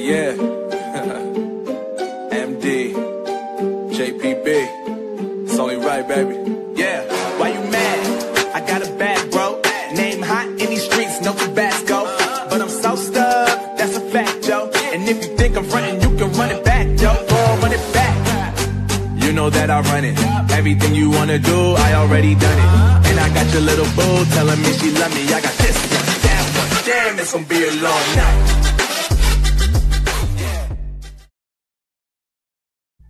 yeah. MD, JPB. It's only right, baby. Yeah, why you mad? I got a bag, bro. Name hot in these streets, no Tabasco. But I'm so stuck, that's a fact, yo. And if you think I'm frontin', you can run it back, yo. Or run it back. You know that I run it. Everything you wanna do, I already done it. And I got your little boo telling me she love me. I got this one, that one. Damn, it's gonna be a long night.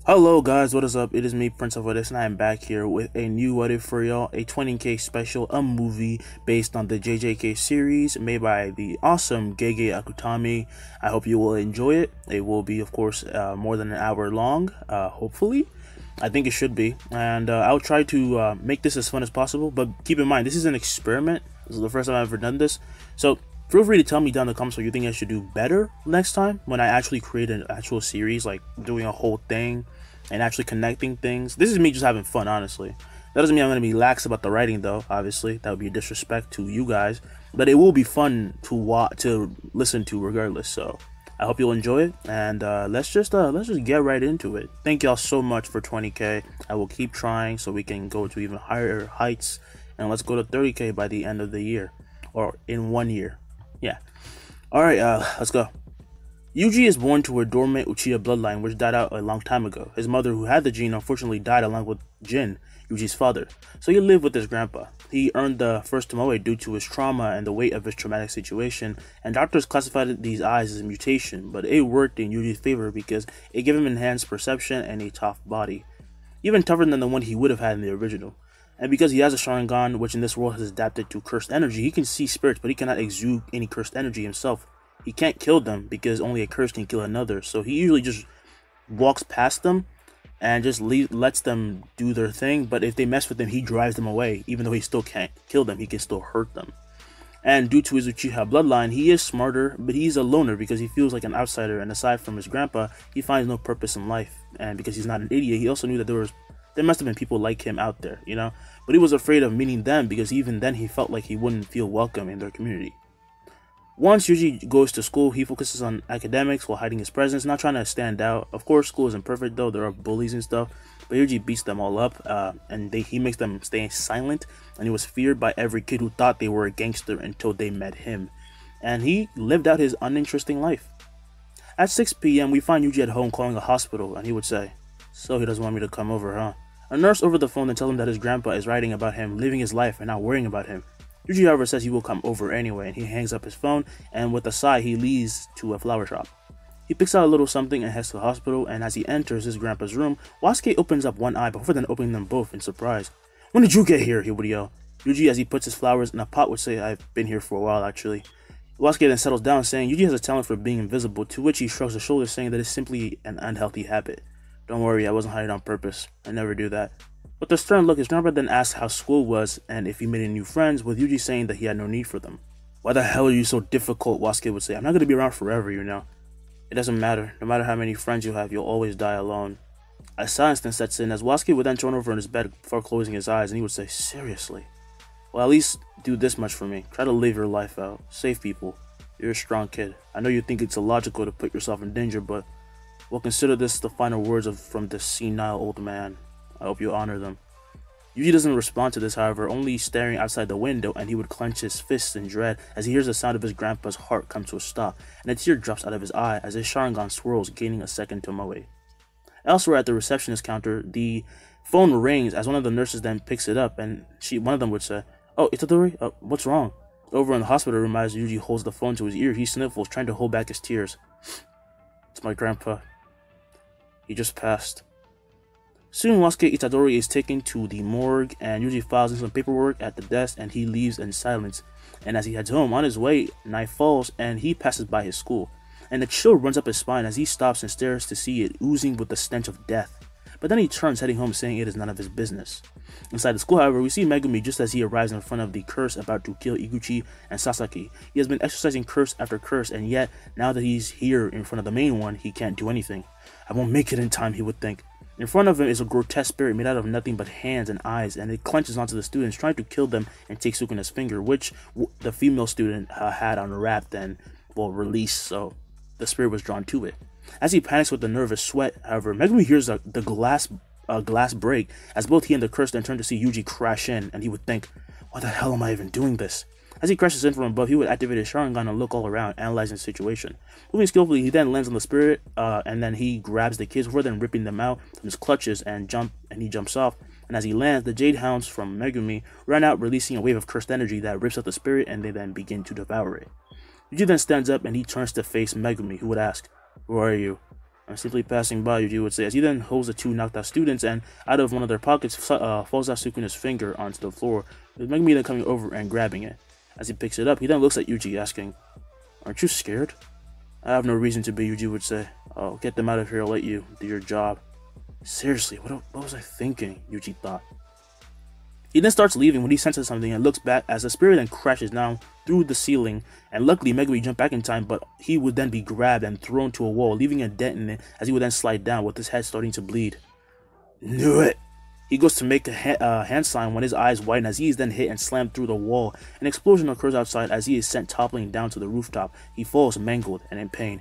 Hello guys, what is up? It is me, Prince of This, and I am back here with a new what if for y'all, a 20k special, a movie based on the JJK series made by the awesome Gege Akutami. I hope you will enjoy it. It will be, of course, more than an hour long, hopefully. I think it should be, and I'll try to make this as fun as possible, but keep in mind, this is an experiment. This is the first time I've ever done this, so feel free to tell me down in the comments what you think I should do better next time when I actually create an actual series, like doing a whole thing and actually connecting things. This is me just having fun, honestly. That doesn't mean I'm going to be lax about the writing, though. Obviously, that would be a disrespect to you guys, but it will be fun to listen to regardless. So I hope you'll enjoy it, and let's just get right into it. Thank y'all so much for 20k. I will keep trying so we can go to even higher heights, and let's go to 30k by the end of the year, or in 1 year. Yeah. Alright, let's go. Yuji is born to a dormant Uchiha bloodline which died out a long time ago. His mother, who had the gene, unfortunately died along with Jin, Yuji's father, so he lived with his grandpa. He earned the first Tomoe due to his trauma and the weight of his traumatic situation, and doctors classified these eyes as a mutation, but it worked in Yuji's favor because it gave him enhanced perception and a tough body, even tougher than the one he would have had in the original. And because he has a Sharingan, which in this world has adapted to cursed energy, he can see spirits, but he cannot exude any cursed energy himself. He can't kill them because only a curse can kill another, so he usually just walks past them and just lets them do their thing. But if they mess with him, he drives them away. Even though he still can't kill them, he can still hurt them. And due to his Uchiha bloodline, he is smarter, but he's a loner because he feels like an outsider, and aside from his grandpa, he finds no purpose in life. And because he's not an idiot, he also knew that there must have been people like him out there, you know? But he was afraid of meeting them because even then he felt like he wouldn't feel welcome in their community. Once Yuji goes to school, he focuses on academics while hiding his presence, not trying to stand out. Of course, school isn't perfect though, there are bullies and stuff, but Yuji beats them all up, and he makes them stay silent, and he was feared by every kid who thought they were a gangster until they met him. And he lived out his uninteresting life. At 6 p.m, we find Yuji at home calling a hospital, and he would say, "So he doesn't want me to come over, huh?" A nurse over the phone then tells him that his grandpa is writing about him living his life and not worrying about him. Yuji, however, says he will come over anyway, and he hangs up his phone, and with a sigh, he leaves to a flower shop. He picks out a little something and heads to the hospital, and as he enters his grandpa's room, Wasuke opens up one eye before then opening them both in surprise. "When did you get here?" he would yell. Yuji, as he puts his flowers in a pot, would say, "I've been here for a while, actually." Wasuke then settles down, saying Yuji has a talent for being invisible, to which he shrugs his shoulders, saying that it's simply an unhealthy habit. "Don't worry, I wasn't hiding on purpose. I never do that." With a stern look, his grandpa then asks how school was and if he made any new friends, with Yuji saying that he had no need for them. "Why the hell are you so difficult?" Wasuke would say. "I'm not going to be around forever, you know." "It doesn't matter. No matter how many friends you have, you'll always die alone." A silence then sets in as Wasuke would then turn over in his bed before closing his eyes, and he would say, "Seriously? Well, at least do this much for me. Try to live your life out. Save people. You're a strong kid. I know you think it's illogical to put yourself in danger, but well, consider this the final words from this senile old man. I hope you honor them." Yuji doesn't respond to this, however, only staring outside the window, and he would clench his fists in dread as he hears the sound of his grandpa's heart come to a stop, and a tear drops out of his eye as his Sharingan swirls, gaining a second Tomoe. Elsewhere at the receptionist counter, the phone rings as one of the nurses then picks it up, and one of them would say, "Oh, Itadori? What's wrong?" Over in the hospital room, as Yuji holds the phone to his ear, he sniffles, trying to hold back his tears. "It's my grandpa. He just passed." Soon, Wasuke Itadori is taken to the morgue, and Yuji files in some paperwork at the desk, and he leaves in silence. And as he heads home, on his way, night falls, and he passes by his school. And a chill runs up his spine as he stops and stares to see it oozing with the stench of death. But then he turns, heading home, saying it is none of his business. Inside the school, however, we see Megumi just as he arrives in front of the curse about to kill Iguchi and Sasaki. He has been exercising curse after curse, and yet, now that he's here in front of the main one, he can't do anything. "I won't make it in time," he would think. In front of him is a grotesque spirit made out of nothing but hands and eyes, and it clenches onto the students, trying to kill them and take Sukuna's finger, which the female student had unwrapped and, well, released. So the spirit was drawn to it. As he panics with the nervous sweat, however, Megumi hears the glass break as both he and the curse then turn to see Yuji crash in, and he would think, why the hell am I even doing this? As he crashes in from above, he would activate his Sharingan and look all around, analyzing the situation. Moving skillfully, he then lands on the spirit, and then he grabs the kids before then ripping them out from his clutches and he jumps off. And as he lands, the Jade Hounds from Megumi run out, releasing a wave of cursed energy that rips out the spirit, and they then begin to devour it. Yuji then stands up and he turns to face Megumi, who would ask, who are you? I'm simply passing by, Yuji would say, as he then holds the two knocked out students, and out of one of their pockets falls out Sukuna's finger onto the floor, with Megumi then coming over and grabbing it. As he picks it up, he then looks at Yuji, asking, aren't you scared? I have no reason to be, Yuji would say. I'll get them out of here, I'll let you do your job. Seriously, what was I thinking? Yuji thought. He then starts leaving when he senses something and looks back as the spirit then crashes down through the ceiling, and luckily Megumi jumped back in time, but he would then be grabbed and thrown to a wall, leaving a dent in it as he would then slide down with his head starting to bleed. Knew it! He goes to make a hand sign when his eyes widen as he is then hit and slammed through the wall. An explosion occurs outside as he is sent toppling down to the rooftop. He falls mangled and in pain.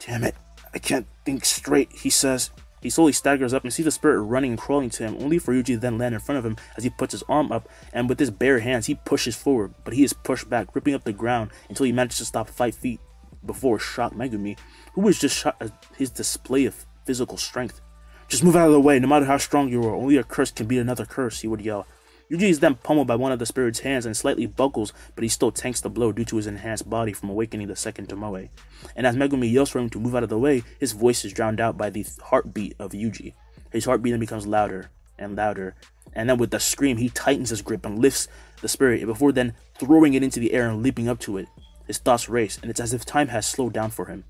Damn it, I can't think straight, he says. He slowly staggers up and sees the spirit running and crawling to him, only for Yuji to then land in front of him as he puts his arm up, and with his bare hands he pushes forward, but he is pushed back, ripping up the ground until he manages to stop 5 feet before shocked Megumi, who was just shocked at his display of physical strength. Just move out of the way, no matter how strong you are, only a curse can beat another curse, he would yell. Yuji is then pummeled by one of the spirit's hands and slightly buckles, but he still tanks the blow due to his enhanced body from awakening the second Tomoe. And as Megumi yells for him to move out of the way, his voice is drowned out by the heartbeat of Yuji. His heartbeat then becomes louder and louder, and then with a scream, he tightens his grip and lifts the spirit before then throwing it into the air and leaping up to it. His thoughts race, and it's as if time has slowed down for him.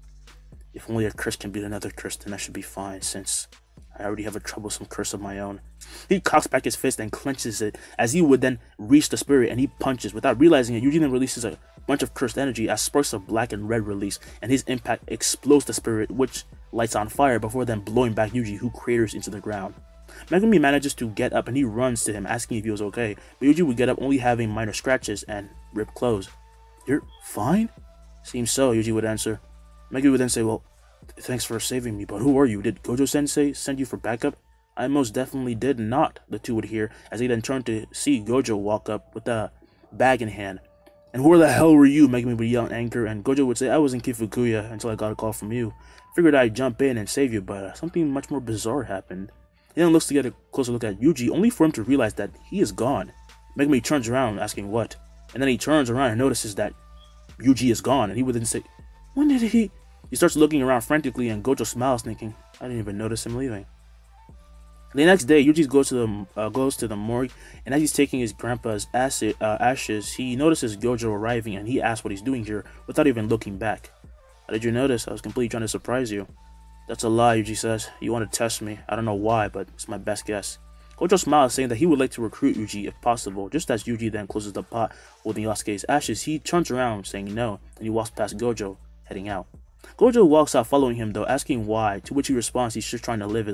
If only a curse can beat another curse, then I should be fine, since I already have a troublesome curse of my own. He cocks back his fist and clenches it as he would then reach the spirit, and he punches. Without realizing it, Yuji then releases a bunch of cursed energy as sparks of black and red release, and his impact explodes the spirit, which lights on fire before then blowing back Yuji, who craters into the ground. Megumi manages to get up and he runs to him asking if he was okay, but Yuji would get up only having minor scratches and ripped clothes. You're fine? Seems so, Yuji would answer. Megumi would then say, well, thanks for saving me, but who are you? Did Gojo-sensei send you for backup? I most definitely did not, the two would hear, as they then turned to see Gojo walk up with a bag in hand. And where the hell were you? Megumi would yell in anger, and Gojo would say, I was in Kifukuya until I got a call from you. Figured I'd jump in and save you, but something much more bizarre happened. He then looks to get a closer look at Yuji, only for him to realize that he is gone. Megumi turns around, asking what, and then he turns around and notices that Yuji is gone, and he would then say, when did he... He starts looking around frantically, and Gojo smiles, thinking, I didn't even notice him leaving. The next day, Yuji goes to the morgue, and as he's taking his grandpa's ashes, he notices Gojo arriving, and he asks what he's doing here without even looking back. How did you notice? I was completely trying to surprise you. That's a lie, Yuji says. You want to test me. I don't know why, but it's my best guess. Gojo smiles, saying that he would like to recruit Yuji if possible. Just as Yuji then closes the pot holding Yasuke's ashes, he turns around, saying no, and he walks past Gojo, heading out. Gojo walks out following him though, asking why, to which he responds he's just trying to live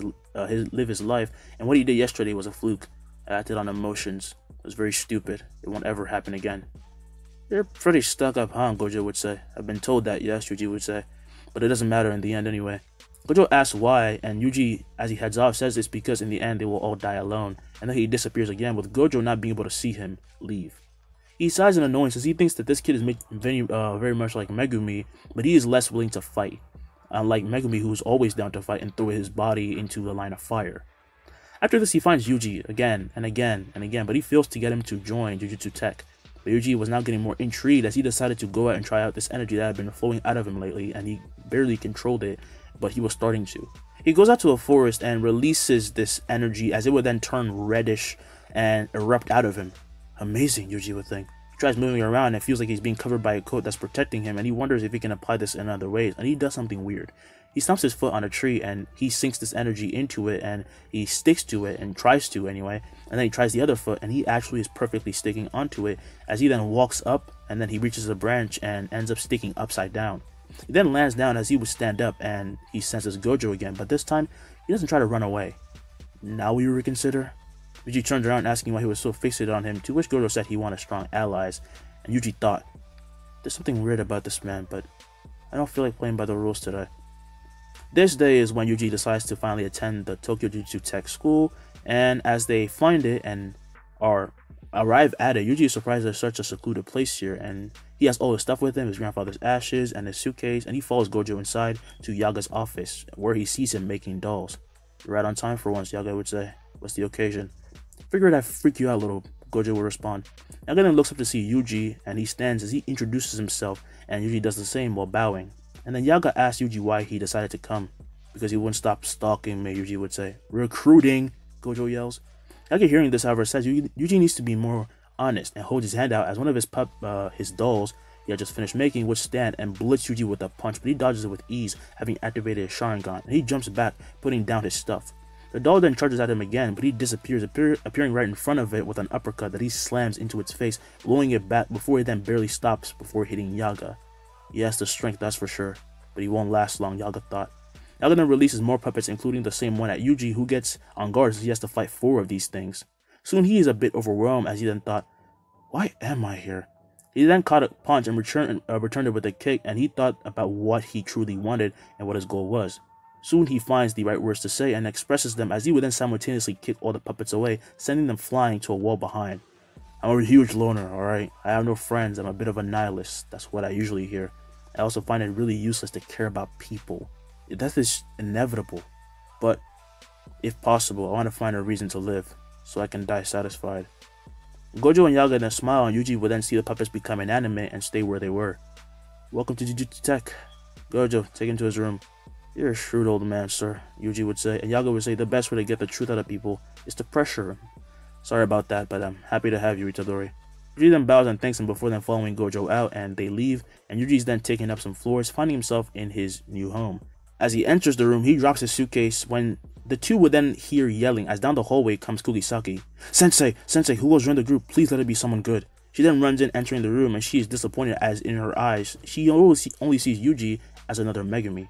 his life, and what he did yesterday was a fluke. I acted on emotions. It was very stupid. It won't ever happen again. You're pretty stuck up, huh? Gojo would say. I've been told that, yes, Yuji would say. But it doesn't matter in the end anyway. Gojo asks why, and Yuji, as he heads off, says it's because in the end they will all die alone, and then he disappears again, with Gojo not being able to see him leave. He sighs in annoyance as he thinks that this kid is very much like Megumi, but he is less willing to fight, unlike Megumi, who is always down to fight and throw his body into the line of fire. After this, he finds Yuji again and again and again, but he fails to get him to join Jujutsu Tech. But Yuji was now getting more intrigued as he decided to go out and try out this energy that had been flowing out of him lately, and he barely controlled it, but he was starting to. He goes out to a forest and releases this energy as it would then turn reddish and erupt out of him. Amazing, Yuji would think. He tries moving around and feels like he's being covered by a coat that's protecting him, and he wonders if he can apply this in other ways, and he does something weird. He stomps his foot on a tree and he sinks this energy into it, and he sticks to it, and tries to anyway, and then he tries the other foot and he actually is perfectly sticking onto it as he then walks up, and then he reaches a branch and ends up sticking upside down. He then lands down as he would stand up, and he senses Gojo again, but this time he doesn't try to run away. Now will you reconsider? Yuji turns around asking why he was so fixated on him, to which Gojo said he wanted strong allies, and Yuji thought, there's something weird about this man, but I don't feel like playing by the rules today. This day is when Yuji decides to finally attend the Tokyo Jujutsu Tech school, and as they find it and arrive at it, Yuji is surprised there's such a secluded place here, and he has all his stuff with him, his grandfather's ashes and his suitcase, and he follows Gojo inside to Yaga's office, where he sees him making dolls. "You're right on time for once," Yaga would say. "What's the occasion?" "Figured I'd freak you out a little," Gojo would respond. Yaga then looks up to see Yuji, and he stands as he introduces himself, and Yuji does the same while bowing. And then Yaga asks Yuji why he decided to come. "Because he wouldn't stop stalking me," Yuji would say. "Recruiting," Gojo yells. Yaga, hearing this, however, says Yuji needs to be more honest and holds his hand out as one of his dolls he had just finished making would stand and blitz Yuji with a punch, but he dodges it with ease, having activated his Sharingan, and he jumps back, putting down his stuff. The doll then charges at him again, but he disappears, appearing right in front of it with an uppercut that he slams into its face, blowing it back before he then barely stops before hitting Yaga. He has the strength, that's for sure, but he won't last long, Yaga thought. Yaga then releases more puppets, including the same one at Yuji, who gets on guard as he has to fight 4 of these things. Soon he is a bit overwhelmed as he then thought, "Why am I here?" He then caught a punch and returned it with a kick, and he thought about what he truly wanted and what his goal was. Soon he finds the right words to say and expresses them as he would then simultaneously kick all the puppets away, sending them flying to a wall behind. "I'm a huge loner, alright? I have no friends, I'm a bit of a nihilist, that's what I usually hear. I also find it really useless to care about people. Death is inevitable, but if possible, I want to find a reason to live, so I can die satisfied." Gojo and Yaga then smile, and Yuji would then see the puppets become inanimate and stay where they were. "Welcome to Jujutsu Tech." "Gojo, take him to his room." "You're a shrewd old man, sir," Yuji would say, and Yaga would say the best way to get the truth out of people is to pressure him. "Sorry about that, but I'm happy to have you, Itadori." Yuji then bows and thanks him before then following Gojo out, and they leave, and Yuji's then taking up some floors, finding himself in his new home. As he enters the room, he drops his suitcase when the two would then hear yelling as down the hallway comes Kugisaki. "Sensei, who will join the group? Please let it be someone good." She then runs in, entering the room, and she is disappointed as in her eyes, she only sees Yuji as another Megumi.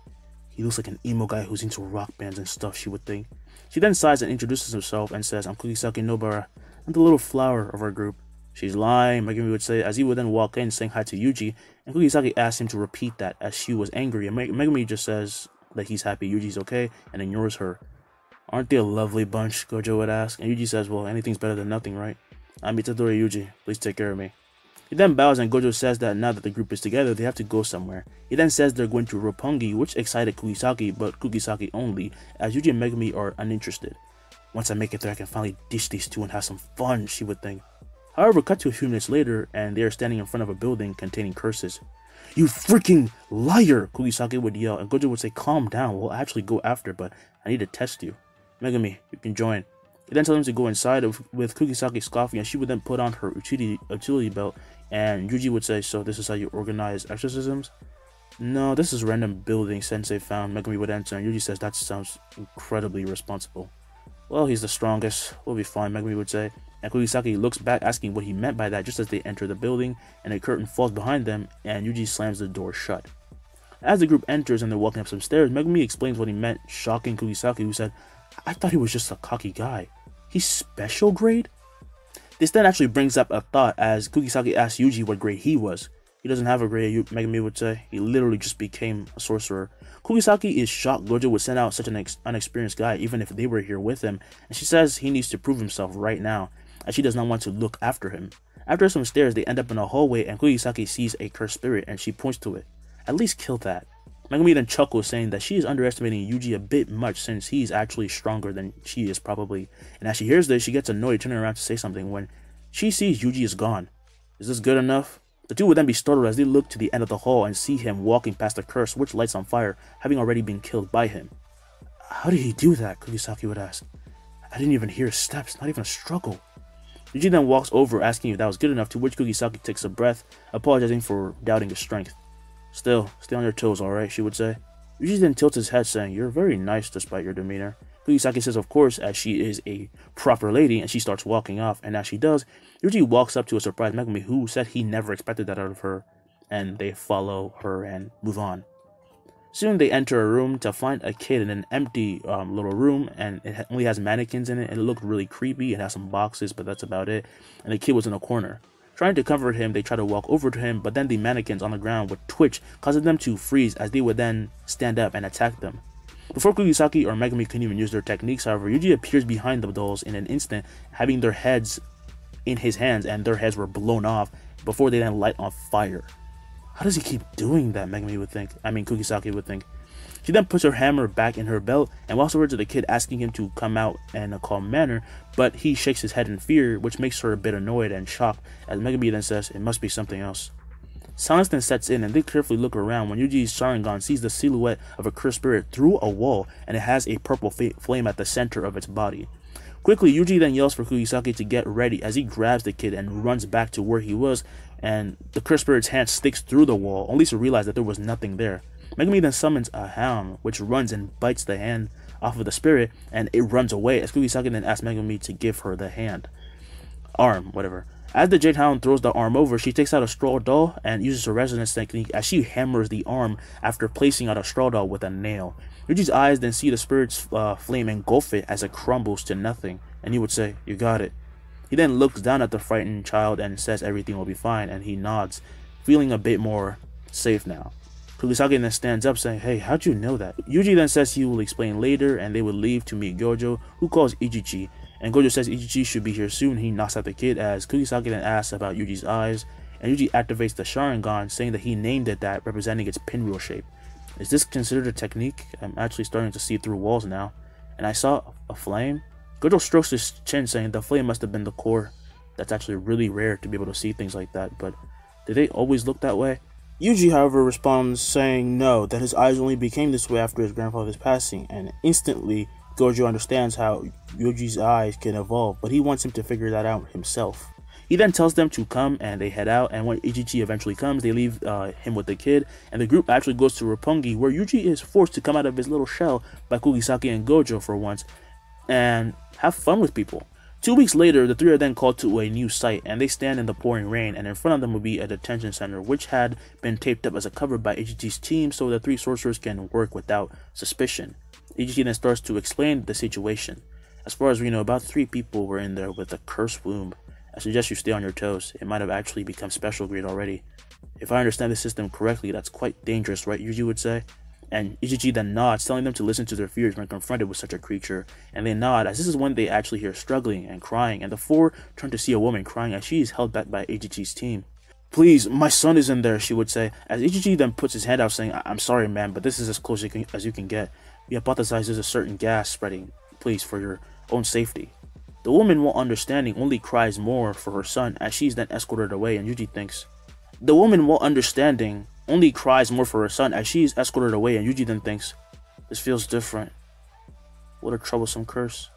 "He looks like an emo guy who's into rock bands and stuff," she would think. She then sighs and introduces herself and says, "I'm Kugisaki Nobara. I'm the little flower of our group." "She's lying," Megumi would say, as he would then walk in saying hi to Yuji, and Kugisaki asks him to repeat that as she was angry, and Megumi just says that he's happy Yuji's okay and ignores her. "Aren't they a lovely bunch?" Gojo would ask, and Yuji says, "Well, anything's better than nothing, right? I'm Itadori Yuji, please take care of me." He then bows, and Gojo says that now that the group is together, they have to go somewhere. He then says they're going to Roppongi, which excited Kugisaki, but Kugisaki only, as Yuji and Megumi are uninterested. "Once I make it there, I can finally dish these two and have some fun," she would think. However, cut to a few minutes later, and they are standing in front of a building containing curses. "You freaking liar!" Kugisaki would yell, and Gojo would say, "Calm down, we'll actually go after, but I need to test you. Megumi, you can join." He then tells him to go inside with Kugisaki scoffing, and she would then put on her utility belt, and Yuji would say, "So this is how you organize exorcisms?" "No, this is a random building Sensei found," Megumi would answer, and Yuji says, "That sounds incredibly irresponsible." "Well, he's the strongest, we'll be fine," Megumi would say, and Kugisaki looks back asking what he meant by that just as they enter the building, and a curtain falls behind them, and Yuji slams the door shut. As the group enters and they're walking up some stairs, Megumi explains what he meant, shocking Kugisaki, who said, "I thought he was just a cocky guy. He's special grade?" This then actually brings up a thought as Kugisaki asks Yuji what grade he was. "He doesn't have a grade," Megumi would say. "He literally just became a sorcerer." Kugisaki is shocked Gojo would send out such an unexperienced guy even if they were here with him, and she says he needs to prove himself right now, as she does not want to look after him. After some stairs, they end up in a hallway, and Kugisaki sees a cursed spirit, and she points to it. "At least kill that." Megumi then chuckles, saying that she is underestimating Yuji a bit much since he is actually stronger than she is probably, and as she hears this, she gets annoyed, turning around to say something when she sees Yuji is gone. Is this good enough? The two would then be startled as they look to the end of the hall and see him walking past the curse, which lights on fire, having already been killed by him. "How did he do that?" Kugisaki would ask. "I didn't even hear his steps, not even a struggle." Yuji then walks over, asking if that was good enough, to which Kugisaki takes a breath, apologizing for doubting his strength. "Still, stay on your toes, alright," she would say. Yuji then tilts his head, saying, "You're very nice despite your demeanor." Kugisaki says of course, as she is a proper lady, and she starts walking off, and as she does, Yuji walks up to a surprised Megumi, who said he never expected that out of her, and they follow her and move on. Soon they enter a room to find a kid in an empty little room, and it only has mannequins in it, and it looked really creepy. It has some boxes, but that's about it, and the kid was in a corner. Trying to comfort him, they try to walk over to him, but then the mannequins on the ground would twitch, causing them to freeze as they would then stand up and attack them. Before Kugisaki or Megumi can even use their techniques, however, Yuji appears behind the dolls in an instant, having their heads in his hands, and their heads were blown off before they then light on fire. How does he keep doing that, Kugisaki would think. She then puts her hammer back in her belt and walks over to the kid, asking him to come out in a calm manner, but he shakes his head in fear, which makes her a bit annoyed and shocked, as Megumi then says it must be something else. Silence then sets in, and they carefully look around when Yuji's Sharingan sees the silhouette of a cursed spirit through a wall, and it has a purple flame at the center of its body. Quickly, Yuji then yells for Kugisaki to get ready as he grabs the kid and runs back to where he was, and the cursed spirit's hand sticks through the wall, only to realize that there was nothing there. Megumi then summons a hound, which runs and bites the hand off of the spirit, and it runs away as Kugisaki then asks Megumi to give her the arm. As the Jade Hound throws the arm over, she takes out a straw doll and uses her resonance technique as she hammers the arm after placing out a straw doll with a nail. Yuji's eyes then see the spirit's flame engulf it as it crumbles to nothing, and he would say, "You got it." He then looks down at the frightened child and says everything will be fine, and he nods, feeling a bit more safe now. Kugisaki then stands up saying, "Hey, how'd you know that?" Yuji then says he will explain later, and they would leave to meet Gojo, who calls Ichichi, and Gojo says Ichichi should be here soon. He knocks at the kid as Kugisaki then asks about Yuji's eyes, and Yuji activates the Sharingan, saying that he named it that, representing its pinwheel shape. Is this considered a technique? I'm actually starting to see through walls now. And I saw a flame? Gojo strokes his chin, saying the flame must have been the core. That's actually really rare to be able to see things like that, but did they always look that way? Yuji, however, responds saying no, that his eyes only became this way after his grandfather's passing, and instantly Gojo understands how Yuji's eyes can evolve, but he wants him to figure that out himself. He then tells them to come, and they head out, and when Ichichi eventually comes, they leave him with the kid, and the group actually goes to Roppongi, where Yuji is forced to come out of his little shell by Kugisaki and Gojo for once, and have fun with people. 2 weeks later, the three are then called to a new site, and they stand in the pouring rain, and in front of them will be a detention center, which had been taped up as a cover by Ichichi's team so the three sorcerers can work without suspicion. Ichichi then starts to explain the situation. As far as we know, about 3 people were in there with a cursed womb. I suggest you stay on your toes. It might have actually become special grade already. If I understand the system correctly, that's quite dangerous, right? Yuji would say. And Ichichi then nods, telling them to listen to their fears when confronted with such a creature. And they nod, as this is when they actually hear struggling and crying, and the 4 turn to see a woman crying as she is held back by Ichichi's team. "Please, my son is in there," she would say, as Ichichi then puts his hand out saying, "I'm sorry, man, but this is as close as you can get. We hypothesize there's a certain gas spreading. Please, for your own safety." The woman, while understanding, only cries more for her son as she's then escorted away, and Yuji thinks. The woman, while understanding, only cries more for her son as she is escorted away, and Yuji then thinks, "This feels different. What a troublesome curse."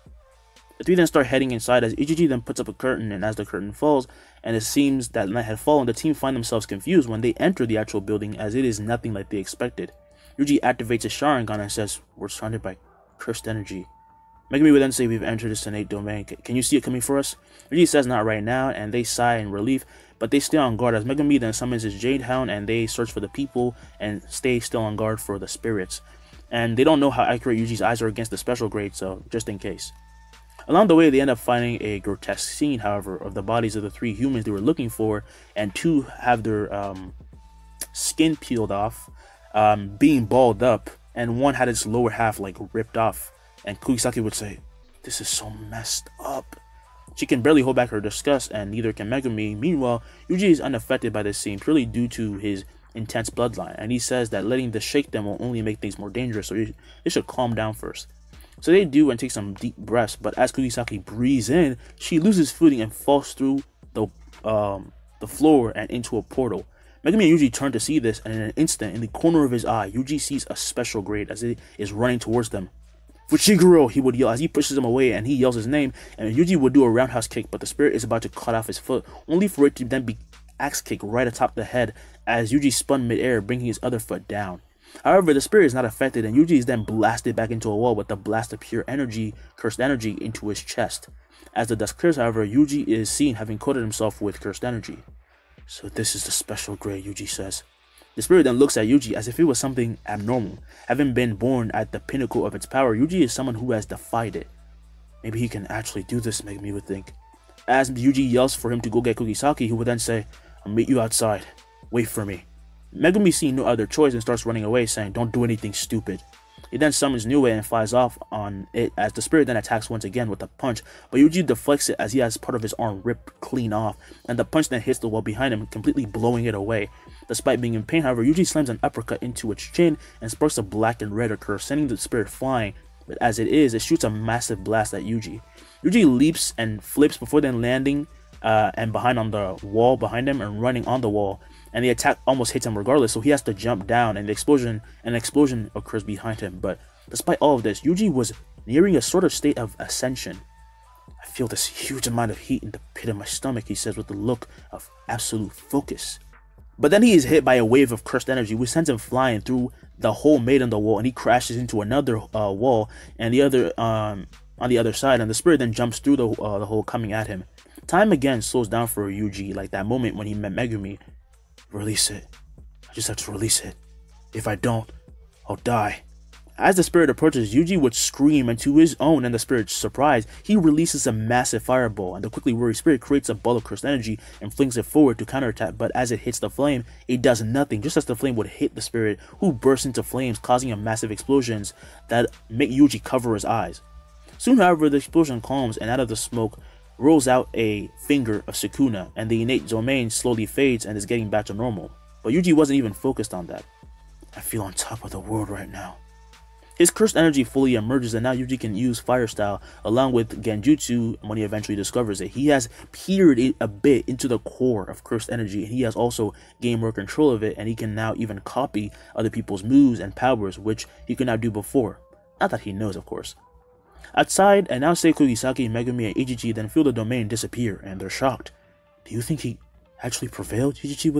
The 3 then start heading inside as Ichichi then puts up a curtain, and as the curtain falls, and it seems that night had fallen, the team find themselves confused when they enter the actual building as it is nothing like they expected. Yuji activates his Sharingan and says, "We're surrounded by cursed energy." Megumi would then say, "We've entered this innate domain. Can you see it coming for us?" Yuji says not right now, and they sigh in relief, but they stay on guard as Megumi then summons his Jade Hound, and they search for the people and stay still on guard for the spirits. And they don't know how accurate Yuji's eyes are against the special grade, so just in case. Along the way, they end up finding a grotesque scene, however, of the bodies of the 3 humans they were looking for, and 2 have their skin peeled off, being balled up, and 1 had its lower half like ripped off. And Kugisaki would say, "This is so messed up." She can barely hold back her disgust, and neither can Megumi. Meanwhile, Yuji is unaffected by this scene purely due to his intense bloodline, and he says that letting this shake them will only make things more dangerous, so they should calm down first. So they do and take some deep breaths, but as Kugisaki breathes in, she loses footing and falls through the floor and into a portal. Megumi and Yuji turn to see this, and in an instant, in the corner of his eye, Yuji sees a special grade as it is running towards them. "Fushiguro," he would yell as he pushes him away, and he yells his name, and Yuji would do a roundhouse kick, but the spirit is about to cut off his foot, only for it to then be axe kicked right atop the head as Yuji spun mid-air, bringing his other foot down. However, the spirit is not affected, and Yuji is then blasted back into a wall with a blast of pure energy, cursed energy, into his chest. As the dust clears, however, Yuji is seen having coated himself with cursed energy. "So this is the special grade," Yuji says. The spirit then looks at Yuji as if it was something abnormal. Having been born at the pinnacle of its power, Yuji is someone who has defied it. Maybe he can actually do this, Megumi would think. as Yuji yells for him to go get Kugisaki, he would then say, "I'll meet you outside. Wait for me." Megumi sees no other choice and starts running away, saying, "Don't do anything stupid." He then summons Nue and flies off on it as the spirit then attacks once again with a punch, but Yuji deflects it as he has part of his arm ripped clean off, and the punch then hits the wall behind him, completely blowing it away. Despite being in pain, however, Yuji slams an uppercut into its chin, and sparks of black and red occur, sending the spirit flying, but as it is, it shoots a massive blast at Yuji. Yuji leaps and flips before then landing and behind on the wall behind him and running on the wall, and the attack almost hits him regardless, so he has to jump down, and an explosion occurs behind him. But despite all of this, Yuji was nearing a sort of state of ascension. "I feel this huge amount of heat in the pit of my stomach," he says with a look of absolute focus. But then he is hit by a wave of cursed energy, which sends him flying through the hole made in the wall, and he crashes into another wall and the other on the other side, and the spirit then jumps through the hole coming at him. Time again slows down for Yuji, like that moment when he met Megumi. "Release it. I just have to release it. If I don't, I'll die." As the spirit approaches, Yuji would scream, and to his own and the spirit's surprise, he releases a massive fireball, and the quickly worried spirit creates a ball of cursed energy and flings it forward to counterattack, but as it hits the flame, it does nothing, just as the flame would hit the spirit, who bursts into flames, causing a massive explosions that make Yuji cover his eyes. Soon, however, the explosion calms, and out of the smoke rolls out a finger of Sukuna, and the innate domain slowly fades and is getting back to normal. But Yuji wasn't even focused on that. "I feel on top of the world right now." His cursed energy fully emerges, and now Yuji can use fire style along with Genjutsu when he eventually discovers it. He has peered it a bit into the core of cursed energy, and he has also gained more control of it, and he can now even copy other people's moves and powers, which he could not do before. Not that he knows, of course. Outside, and now say Kugisaki, Megumi, and Ichichi then feel the domain disappear, and they're shocked. "Do you think he actually prevailed?" Ichichi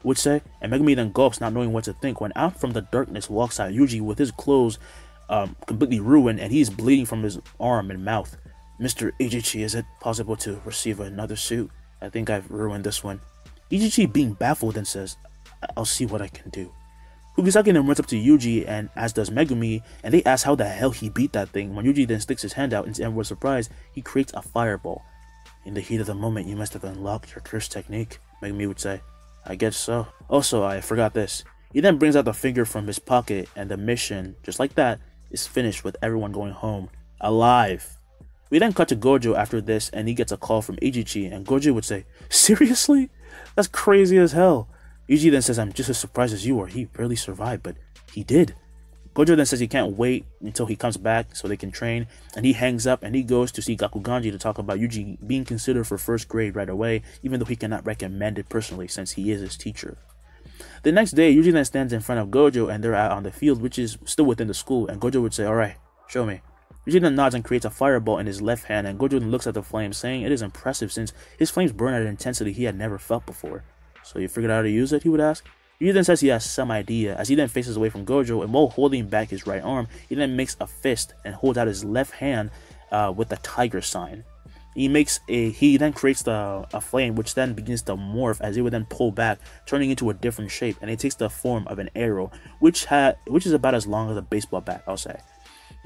would say, and Megumi then gulps, not knowing what to think, when out from the darkness walks out Yuji with his clothes completely ruined, and he's bleeding from his arm and mouth. "Mr. Ichichi, is it possible to receive another suit? I think I've ruined this one." Ichichi, being baffled, then says, "I'll see what I can do." Kugisaki then runs up to Yuji, and as does Megumi, and they ask how the hell he beat that thing, when Yuji then sticks his hand out, and to everyone's surprise, he creates a fireball. "In the heat of the moment, you must have unlocked your curse technique," Megumi would say. "I guess so. Also, I forgot this." He then brings out the finger from his pocket, and the mission, just like that, is finished with everyone going home, alive. We then cut to Gojo after this, and he gets a call from Ichichi, and Gojo would say, "Seriously? That's crazy as hell." Yuji then says, "I'm just as surprised as you are. He barely survived, but he did." Gojo then says he can't wait until he comes back so they can train, and he hangs up and he goes to see Gakuganji to talk about Yuji being considered for first grade right away, even though he cannot recommend it personally since he is his teacher. The next day, Yuji then stands in front of Gojo, and they're out on the field, which is still within the school, and Gojo would say, "Alright, show me." Yuji then nods and creates a fireball in his left hand, and Gojo then looks at the flames, saying it is impressive since his flames burn at an intensity he had never felt before. "So you figured out how to use it?" he would ask. Yuji then says he has some idea, as he then faces away from Gojo, and while holding back his right arm, he then makes a fist and holds out his left hand with the tiger sign. He then creates a flame, which then begins to morph as it would then pull back, turning into a different shape, and it takes the form of an arrow, which is about as long as a baseball bat, I'll say.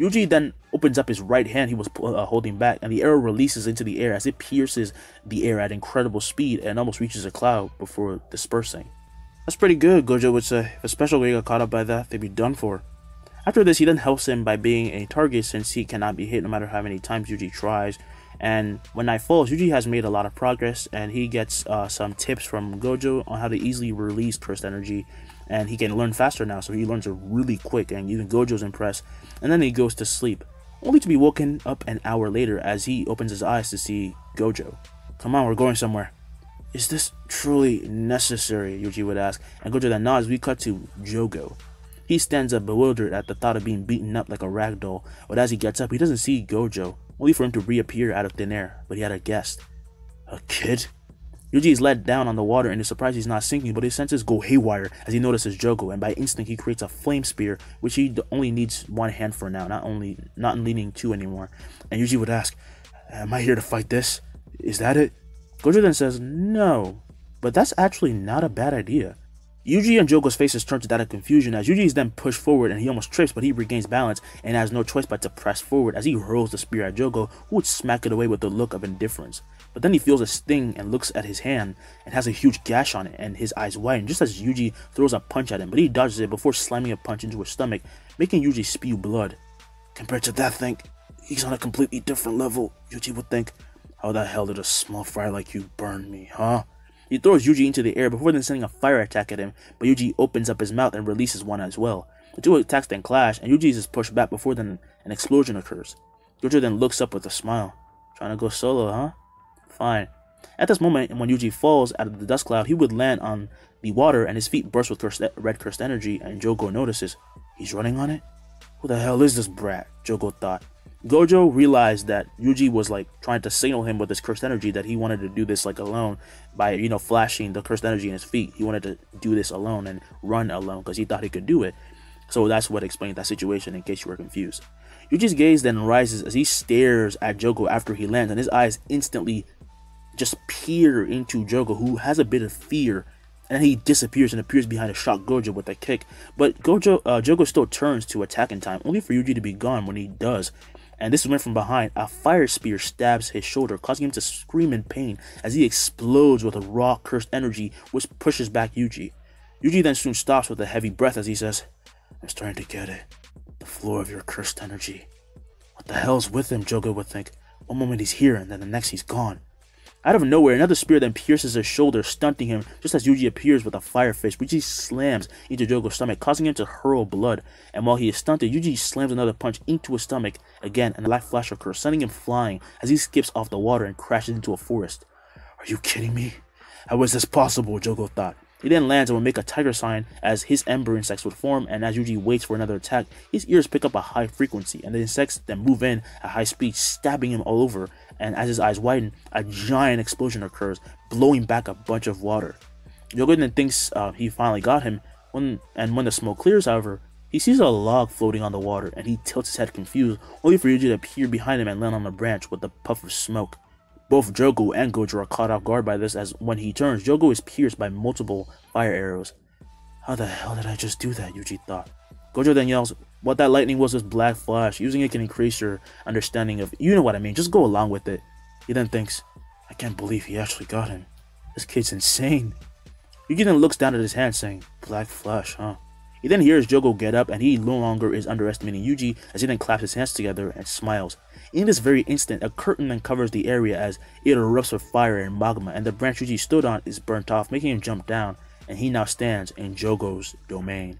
Yuji then opens up his right hand he was holding back, and the arrow releases into the air as it pierces the air at incredible speed and almost reaches a cloud before dispersing. "That's pretty good," Gojo would say. "If a special grade got caught up by that, they'd be done for." After this, he then helps him by being a target since he cannot be hit no matter how many times Yuji tries. And when night falls, Yuji has made a lot of progress, and he gets some tips from Gojo on how to easily release cursed energy, and he can learn faster now, so he learns it really quick, and even Gojo's impressed. And then he goes to sleep, only to be woken up an hour later as he opens his eyes to see Gojo. "Come on, we're going somewhere." "Is this truly necessary?" Yuji would ask, and Gojo then nods. We cut to Jogo. He stands up bewildered at the thought of being beaten up like a rag doll, but as he gets up, he doesn't see Gojo, only for him to reappear out of thin air, but he had a guest. "A kid?" Yuji is let down on the water and is surprised he's not sinking, but his senses go haywire as he notices Jogo, and by instinct he creates a flame spear, which he only needs one hand for now, not leaning two anymore. And Yuji would ask, "Am I here to fight this? Is that it?" Gojo then says no, but that's actually not a bad idea. Yuji and Jogo's faces turn to that of confusion as Yuji is then pushed forward and he almost trips, but he regains balance and has no choice but to press forward as he hurls the spear at Jogo, who would smack it away with a look of indifference. But then he feels a sting and looks at his hand and has a huge gash on it, and his eyes widen just as Yuji throws a punch at him, but he dodges it before slamming a punch into his stomach, making Yuji spew blood. Compared to that thing, he's on a completely different level, Yuji would think. How the hell did a small fry like you burn me, huh? He throws Yuji into the air before then sending a fire attack at him, but Yuji opens up his mouth and releases one as well. The two attacks then clash, and Yuji is pushed back before then an explosion occurs. Gojo then looks up with a smile. Trying to go solo, huh? Fine. At this moment, when Yuji falls out of the dust cloud, he would land on the water and his feet burst with red cursed energy, and Jogo notices. He's running on it? Who the hell is this brat? Jogo thought. Gojo realized that Yuji was like trying to signal him with his cursed energy that he wanted to do this like alone by, flashing the cursed energy in his feet. He wanted to do this alone and run alone because he thought he could do it. So that's what explained that situation in case you were confused. Yuji's gaze then rises as he stares at Jogo after he lands, and his eyes instantly just peer into Jogo, who has a bit of fear, and then he disappears and appears behind a shocked Gojo with a kick. But Jogo still turns to attack in time, only for Yuji to be gone when he does. And this is when from behind, a fire spear stabs his shoulder, causing him to scream in pain as he explodes with a raw cursed energy which pushes back Yuji. Yuji then soon stops with a heavy breath as he says, I'm starting to get it. The floor of your cursed energy. What the hell's with him, Jogo would think. One moment he's here and then the next he's gone. Out of nowhere, another spear then pierces his shoulder, stunting him just as Yuji appears with a fire fist, which he slams into Jogo's stomach, causing him to hurl blood. And while he is stunted, Yuji slams another punch into his stomach again, and a light flash occurs, sending him flying as he skips off the water and crashes into a forest. Are you kidding me? How is this possible? Jogo thought. He then lands and will make a tiger sign as his ember insects would form, and as Yuji waits for another attack, his ears pick up a high frequency, and the insects then move in at high speed, stabbing him all over, and as his eyes widen, a giant explosion occurs, blowing back a bunch of water. Jogo then thinks he finally got him, when the smoke clears, however, he sees a log floating on the water, and he tilts his head confused, only for Yuji to appear behind him and land on a branch with a puff of smoke. Both Jogo and Gojo are caught off guard by this, as when he turns, Jogo is pierced by multiple fire arrows. How the hell did I just do that? Yuji thought. Gojo then yells, what that lightning was black flash. Using it can increase your understanding of, you know what I mean, just go along with it. He then thinks, I can't believe he actually got him. This kid's insane. Yuji then looks down at his hand saying, black flash, huh? He then hears Jogo get up, and he no longer is underestimating Yuji as he then claps his hands together and smiles. In this very instant, a curtain then covers the area as it erupts with fire and magma, and the branch Yuji stood on is burnt off, making him jump down, and he now stands in Jogo's domain.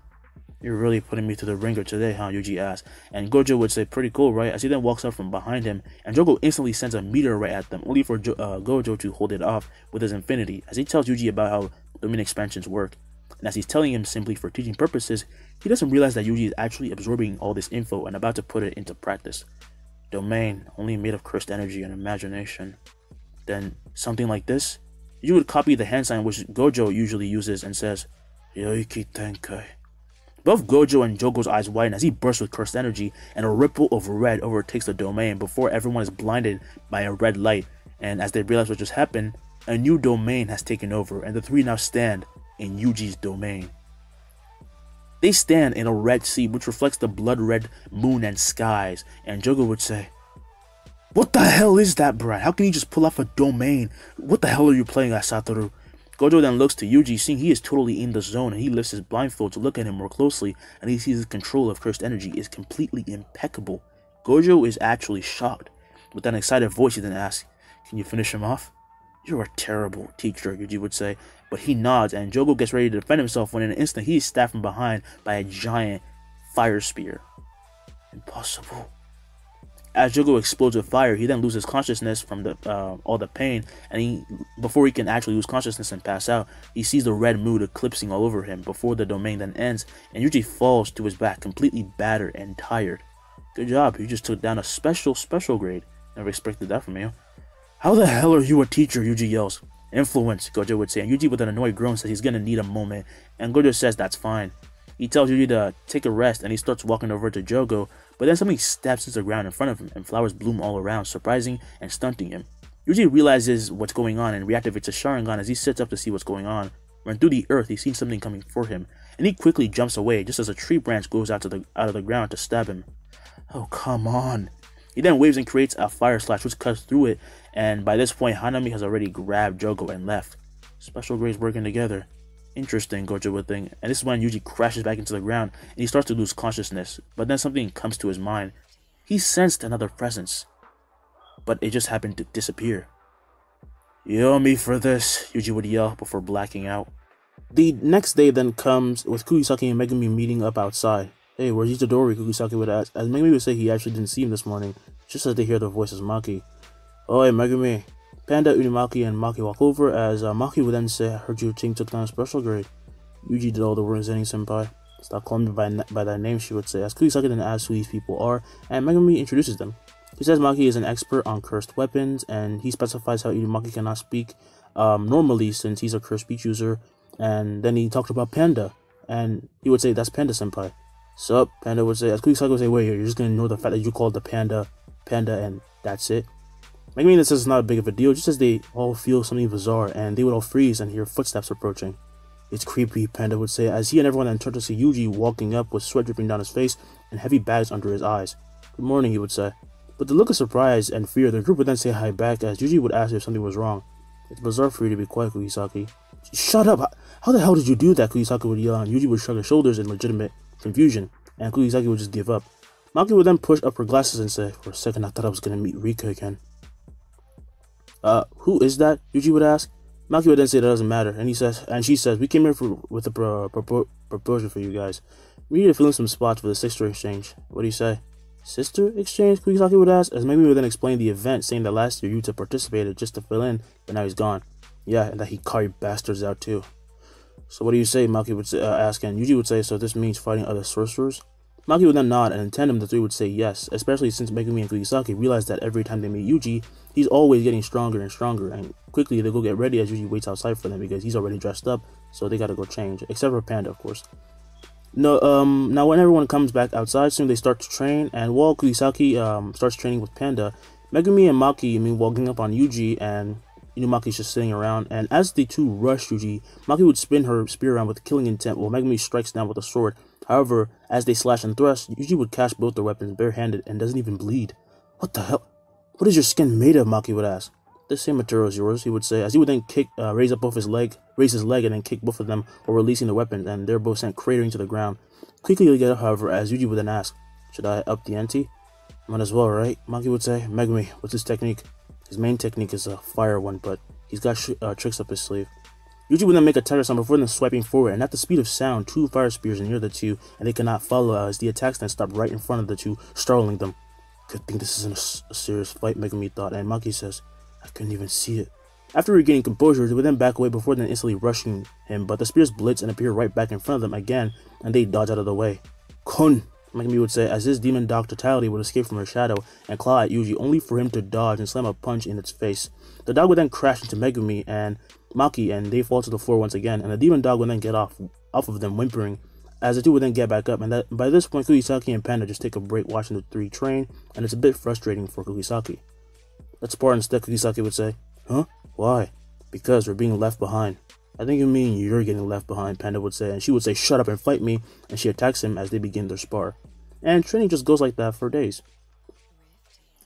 You're really putting me to the ringer today, huh? Yuji asks, and Gojo would say, pretty cool, right? As he then walks up from behind him, and Jogo instantly sends a meteorite at them, only for Gojo to hold it off with his infinity, as he tells Yuji about how domain expansions work. And as he's telling him simply for teaching purposes, he doesn't realize that Yuji is actually absorbing all this info and about to put it into practice. Domain, only made of cursed energy and imagination. Then, something like this? You would copy the hand sign which Gojo usually uses and says, Yoiki Tenkai. Both Gojo and Jogo's eyes widen as he bursts with cursed energy, and a ripple of red overtakes the domain before everyone is blinded by a red light. And as they realize what just happened, a new domain has taken over, and the three now stand in Yuji's domain. They stand in a red sea which reflects the blood-red moon and skies, and Jogo would say, what the hell is that, brat? How can you just pull off a domain? What the hell are you playing at, Satoru? Gojo then looks to Yuji, seeing he is totally in the zone, and he lifts his blindfold to look at him more closely, and he sees his control of cursed energy is completely impeccable. Gojo is actually shocked. With an excited voice, he then asks, can you finish him off? You're a terrible teacher, Yuji would say, but he nods, and Jogo gets ready to defend himself when in an instant he is stabbed from behind by a giant fire spear. Impossible. As Jogo explodes with fire, he then loses consciousness from all the pain, and before he can actually lose consciousness and pass out, he sees the red moon eclipsing all over him before the domain then ends, and Yuji falls to his back, completely battered and tired. Good job, you just took down a special grade. Never expected that from you. How the hell are you a teacher? Yuji yells. Influence, Gojo would say, and Yuji with an annoyed groan says he's gonna need a moment, and Gojo says that's fine. He tells Yuji to take a rest, and he starts walking over to Jogo, but then something stabs into the ground in front of him, and flowers bloom all around, surprising and stunting him. Yuji realizes what's going on and reactivates his Sharingan as he sits up to see what's going on. when through the earth he sees something coming for him, and he quickly jumps away just as a tree branch goes out of the ground to stab him. Oh, come on. He then waves and creates a fire slash which cuts through it, and by this point Hanami has already grabbed Jogo and left. Special grades working together. Interesting, Gojo would think, and this is when Yuji crashes back into the ground and he starts to lose consciousness, but then something comes to his mind. He sensed another presence, but it just happened to disappear. "You owe me for this," Yuji would yell before blacking out. The next day then comes with Kugisaki and Megumi meeting up outside. "Hey, where's Itadori?" Kugisaki would ask, as Megumi would say he actually didn't see him this morning, just as they hear the voices Maki. "Oi, Megumi." Panda, Unimaki, and Maki walk over, as Maki would then say, "I heard your team took down a special grade." Yuji did all the work, senpai. "Stop calling me by that name," she would say, as Kugisaki then asks who these people are, and Megumi introduces them. He says Maki is an expert on cursed weapons, and he specifies how Unimaki cannot speak normally since he's a cursed speech user, and then he talked about Panda, and he would say, "That's Panda, senpai." "Sup?" Panda would say, as Kugisaki would say, "Wait, you're just gonna ignore the fact that you called the Panda, and that's it?" Megumi says it's not a big of a deal, just as they all feel something bizarre, and they would all freeze and hear footsteps approaching. "It's creepy," Panda would say, as he and everyone then turned to see Yuji walking up with sweat dripping down his face and heavy bags under his eyes. "Good morning," he would say. With the look of surprise and fear, the group would then say hi back, as Yuji would ask if something was wrong. "It's bizarre for you to be quiet, Kugisaki." "Shut up! How the hell did you do that?" Kugisaki would yell, and Yuji would shrug his shoulders in legitimate confusion, and Kugisaki would just give up. Maki would then push up her glasses and say, "For a second I thought I was gonna meet Rika again." Who is that?" Yuji would ask. Maki would then say that doesn't matter, and she says, "We came here with a proposal for you guys. We need to fill in some spots for the sister exchange." "What do you say?" "Sister exchange?" Kugisaki would ask, as Megumi would then explain the event, saying that last year Yuta participated just to fill in, but now he's gone. "Yeah, and that he carried bastards out too." "So what do you say?" Maki would ask, and Yuji would say, "So this means fighting other sorcerers?" Maki would then nod, and in tandem the three would say yes, especially since Megumi and Kugisaki realize that every time they meet Yuji, he's always getting stronger and stronger, and quickly they go get ready as Yuji waits outside for them because he's already dressed up, so they gotta go change, except for Panda, of course. Now when everyone comes back outside, soon they start to train, and while Kugisaki starts training with Panda, Megumi and Maki walking up on Yuji, and Inumaki's just sitting around, and as the two rush Yuji, Maki would spin her spear around with killing intent while Megumi strikes down with a sword. However, as they slash and thrust, Yuji would catch both their weapons barehanded and doesn't even bleed. "What the hell? What is your skin made of?" Maki would ask. "The same material as yours," he would say, as he would then raise his leg, and then kick both of them while releasing the weapon, and they're both sent cratering to the ground. Quickly they get up, however, as Yuji would then ask, "Should I up the ante?" "Might as well, right?" Maki would say. "Megumi, what's his technique?" "His main technique is a fire one, but he's got tricks up his sleeve." Yuji would then make a tiger sound before then swiping forward, and at the speed of sound, two fire spears are near the two, and they cannot follow as the attacks then stop right in front of the two, startling them. "Good thing this isn't a serious fight," Megumi thought, and Maki says, "I couldn't even see it." After regaining composure, they would then back away before then instantly rushing him, but the spears blitz and appear right back in front of them again, and they dodge out of the way. "Kun!" Megumi would say, as his demon dog totality would escape from her shadow and claw at Yuji, only for him to dodge and slam a punch in its face. The dog would then crash into Megumi and Maki, and they fall to the floor once again, and the demon dog would then get off of them whimpering, as the two would then get back up, and by this point Kugisaki and Panda just take a break watching the three train, and it's a bit frustrating for Kugisaki. "Let's part instead," Kugisaki would say. "Huh? Why?" "Because we're being left behind." "I think you mean you're getting left behind," Panda would say, and she would say, "Shut up and fight me," and she attacks him as they begin their spar. And training just goes like that for days.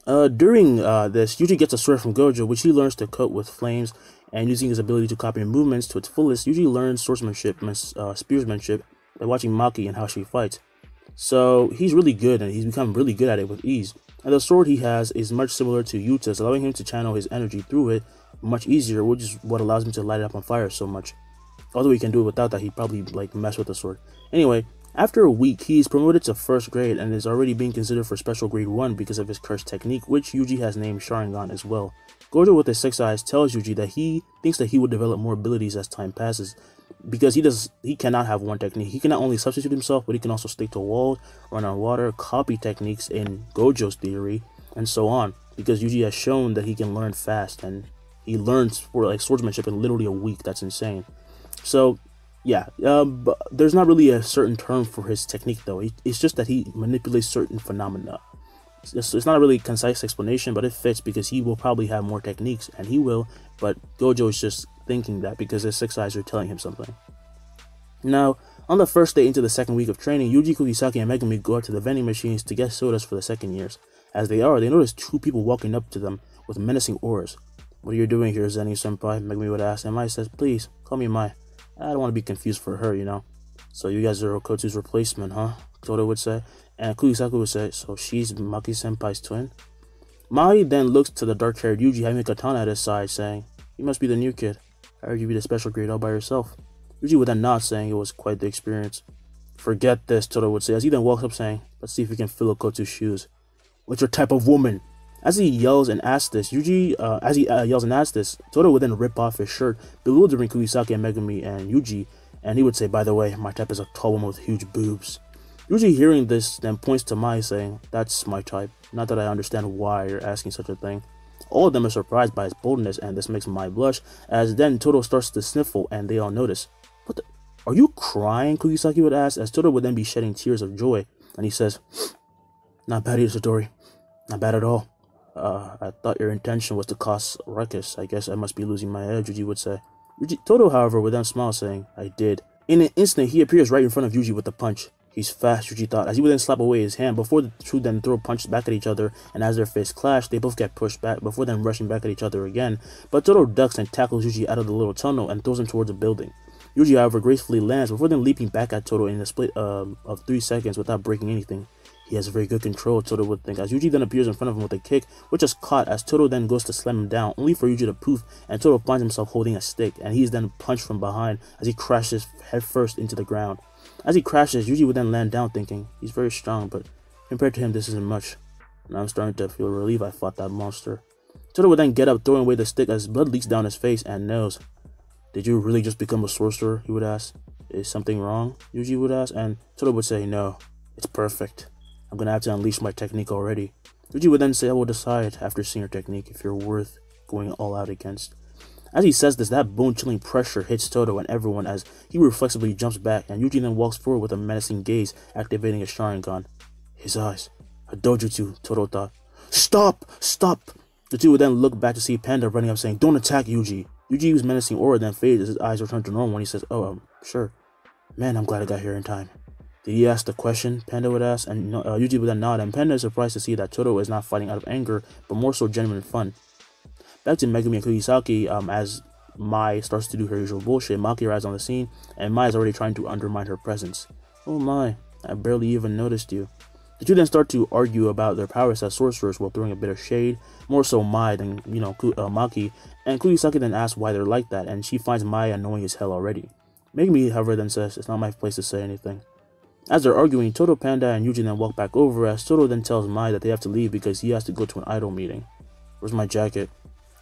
During this, Yuji gets a sword from Gojo, which he learns to coat with flames, and using his ability to copy movements to its fullest, Yuji learns swordsmanship and spearsmanship by watching Maki and how she fights. So he's really good, and he's become really good at it with ease. And the sword he has is much similar to Yuta's, allowing him to channel his energy through it much easier, which is what allows him to light it up on fire so much. Although he can do it without that, he'd probably mess with the sword. Anyway, after a week, he is promoted to first grade and is already being considered for special grade 1 because of his curse technique, which Yuji has named Sharingan as well. Gojo with his 6 eyes tells Yuji that he thinks that he will develop more abilities as time passes, because he cannot have one technique. He cannot only substitute himself, but he can also stick to walls, run on water, copy techniques in Gojo's theory, and so on, because Yuji has shown that he can learn fast, and he learns for swordsmanship in literally a week. That's insane. So yeah, but there's not really a certain term for his technique though. It's just that he manipulates certain phenomena. It's not a really concise explanation, but it fits because he will probably have more techniques, and he will, but Gojo is just thinking that because his 6 eyes are telling him something. Now, on the first day into the second week of training, Yuji, Kugisaki, and Megumi go up to the vending machines to get sodas for the second years. As they notice 2 people walking up to them with menacing auras. "What are you doing here, Zenny-senpai?" Megumi would ask, and Mai says, "Please, call me Mai. I don't want to be confused for her, you know." "So you guys are Okotsu's replacement, huh?" Todo would say, and Kugisaki would say, "So she's Maki-senpai's twin?" Mai then looks to the dark-haired Yuji having a katana at his side, saying, "You must be the new kid. I heard you beat a special grade all by yourself." Yuji would then nod, saying it was quite the experience. "Forget this," Todo would say, as he then walks up saying, "Let's see if we can fill Okotsu's shoes." "What's your type of woman?" As he yells and asks this, Todo would then rip off his shirt, bewildering Kugisaki and Megumi and Yuji, and he would say, "By the way, my type is a tall woman with huge boobs." Yuji, hearing this, then points to Mai, saying, "That's my type. Not that I understand why you're asking such a thing." All of them are surprised by his boldness, and this makes Mai blush, as then Todo starts to sniffle, and they all notice. "What the? Are you crying?" Kugisaki would ask, as Todo would then be shedding tears of joy, and he says, "Not bad, Itadori. Not bad at all. I thought your intention was to cause ruckus. I guess I must be losing my head," Yuji would say. Todo, however, would then smile, saying, "I did." In an instant, he appears right in front of Yuji with a punch. He's fast, Yuji thought, as he would then slap away his hand before the two then throw punches back at each other, and as their fists clash, they both get pushed back before then rushing back at each other again. But Todo ducks and tackles Yuji out of the little tunnel and throws him towards a building. Yuji, however, gracefully lands before then leaping back at Todo in a split of 3 seconds without breaking anything. He has very good control, Todo would think, as Yuji then appears in front of him with a kick, which is caught as Todo then goes to slam him down, only for Yuji to poof, and Todo finds himself holding a stick, and he is then punched from behind as he crashes headfirst into the ground. As he crashes, Yuji would then land down thinking, he's very strong, but compared to him this isn't much. And I'm starting to feel relief I fought that monster. Todo would then get up, throwing away the stick as blood leaks down his face and nose. "Did you really just become a sorcerer?" he would ask. "Is something wrong?" Yuji would ask, and Todo would say, "No, it's perfect. I'm gonna have to unleash my technique already." Yuji would then say, "I will decide after seeing your technique if you're worth going all out against." As he says this, that bone-chilling pressure hits Todo and everyone as he reflexively jumps back, and Yuji then walks forward with a menacing gaze, activating his Sharingan. His eyes. A dojutsu, Todo thought. "Stop! Stop!" The two would then look back to see Panda running up saying, "Don't attack Yuji." Yuji's menacing aura then fades as his eyes return to normal when he says, "Oh, sure. Man, I'm glad I got here in time." "Did he ask the question?" Panda would ask, and Yuji would then nod, and Panda is surprised to see that Todo is not fighting out of anger, but more so genuine fun. Back to Megumi and Kugisaki, as Mai starts to do her usual bullshit, Maki arrives on the scene, and Mai is already trying to undermine her presence. "Oh my, I barely even noticed you." The two then start to argue about their powers as sorcerers while throwing a bit of shade, more so Mai than, Maki, and Kugisaki then asks why they're like that, and she finds Mai annoying as hell already. Megumi, however, then says, "It's not my place to say anything." As they're arguing, Todo, Panda, and Yuji then walk back over as Todo then tells Mai that they have to leave because he has to go to an idol meeting. "Where's my jacket?"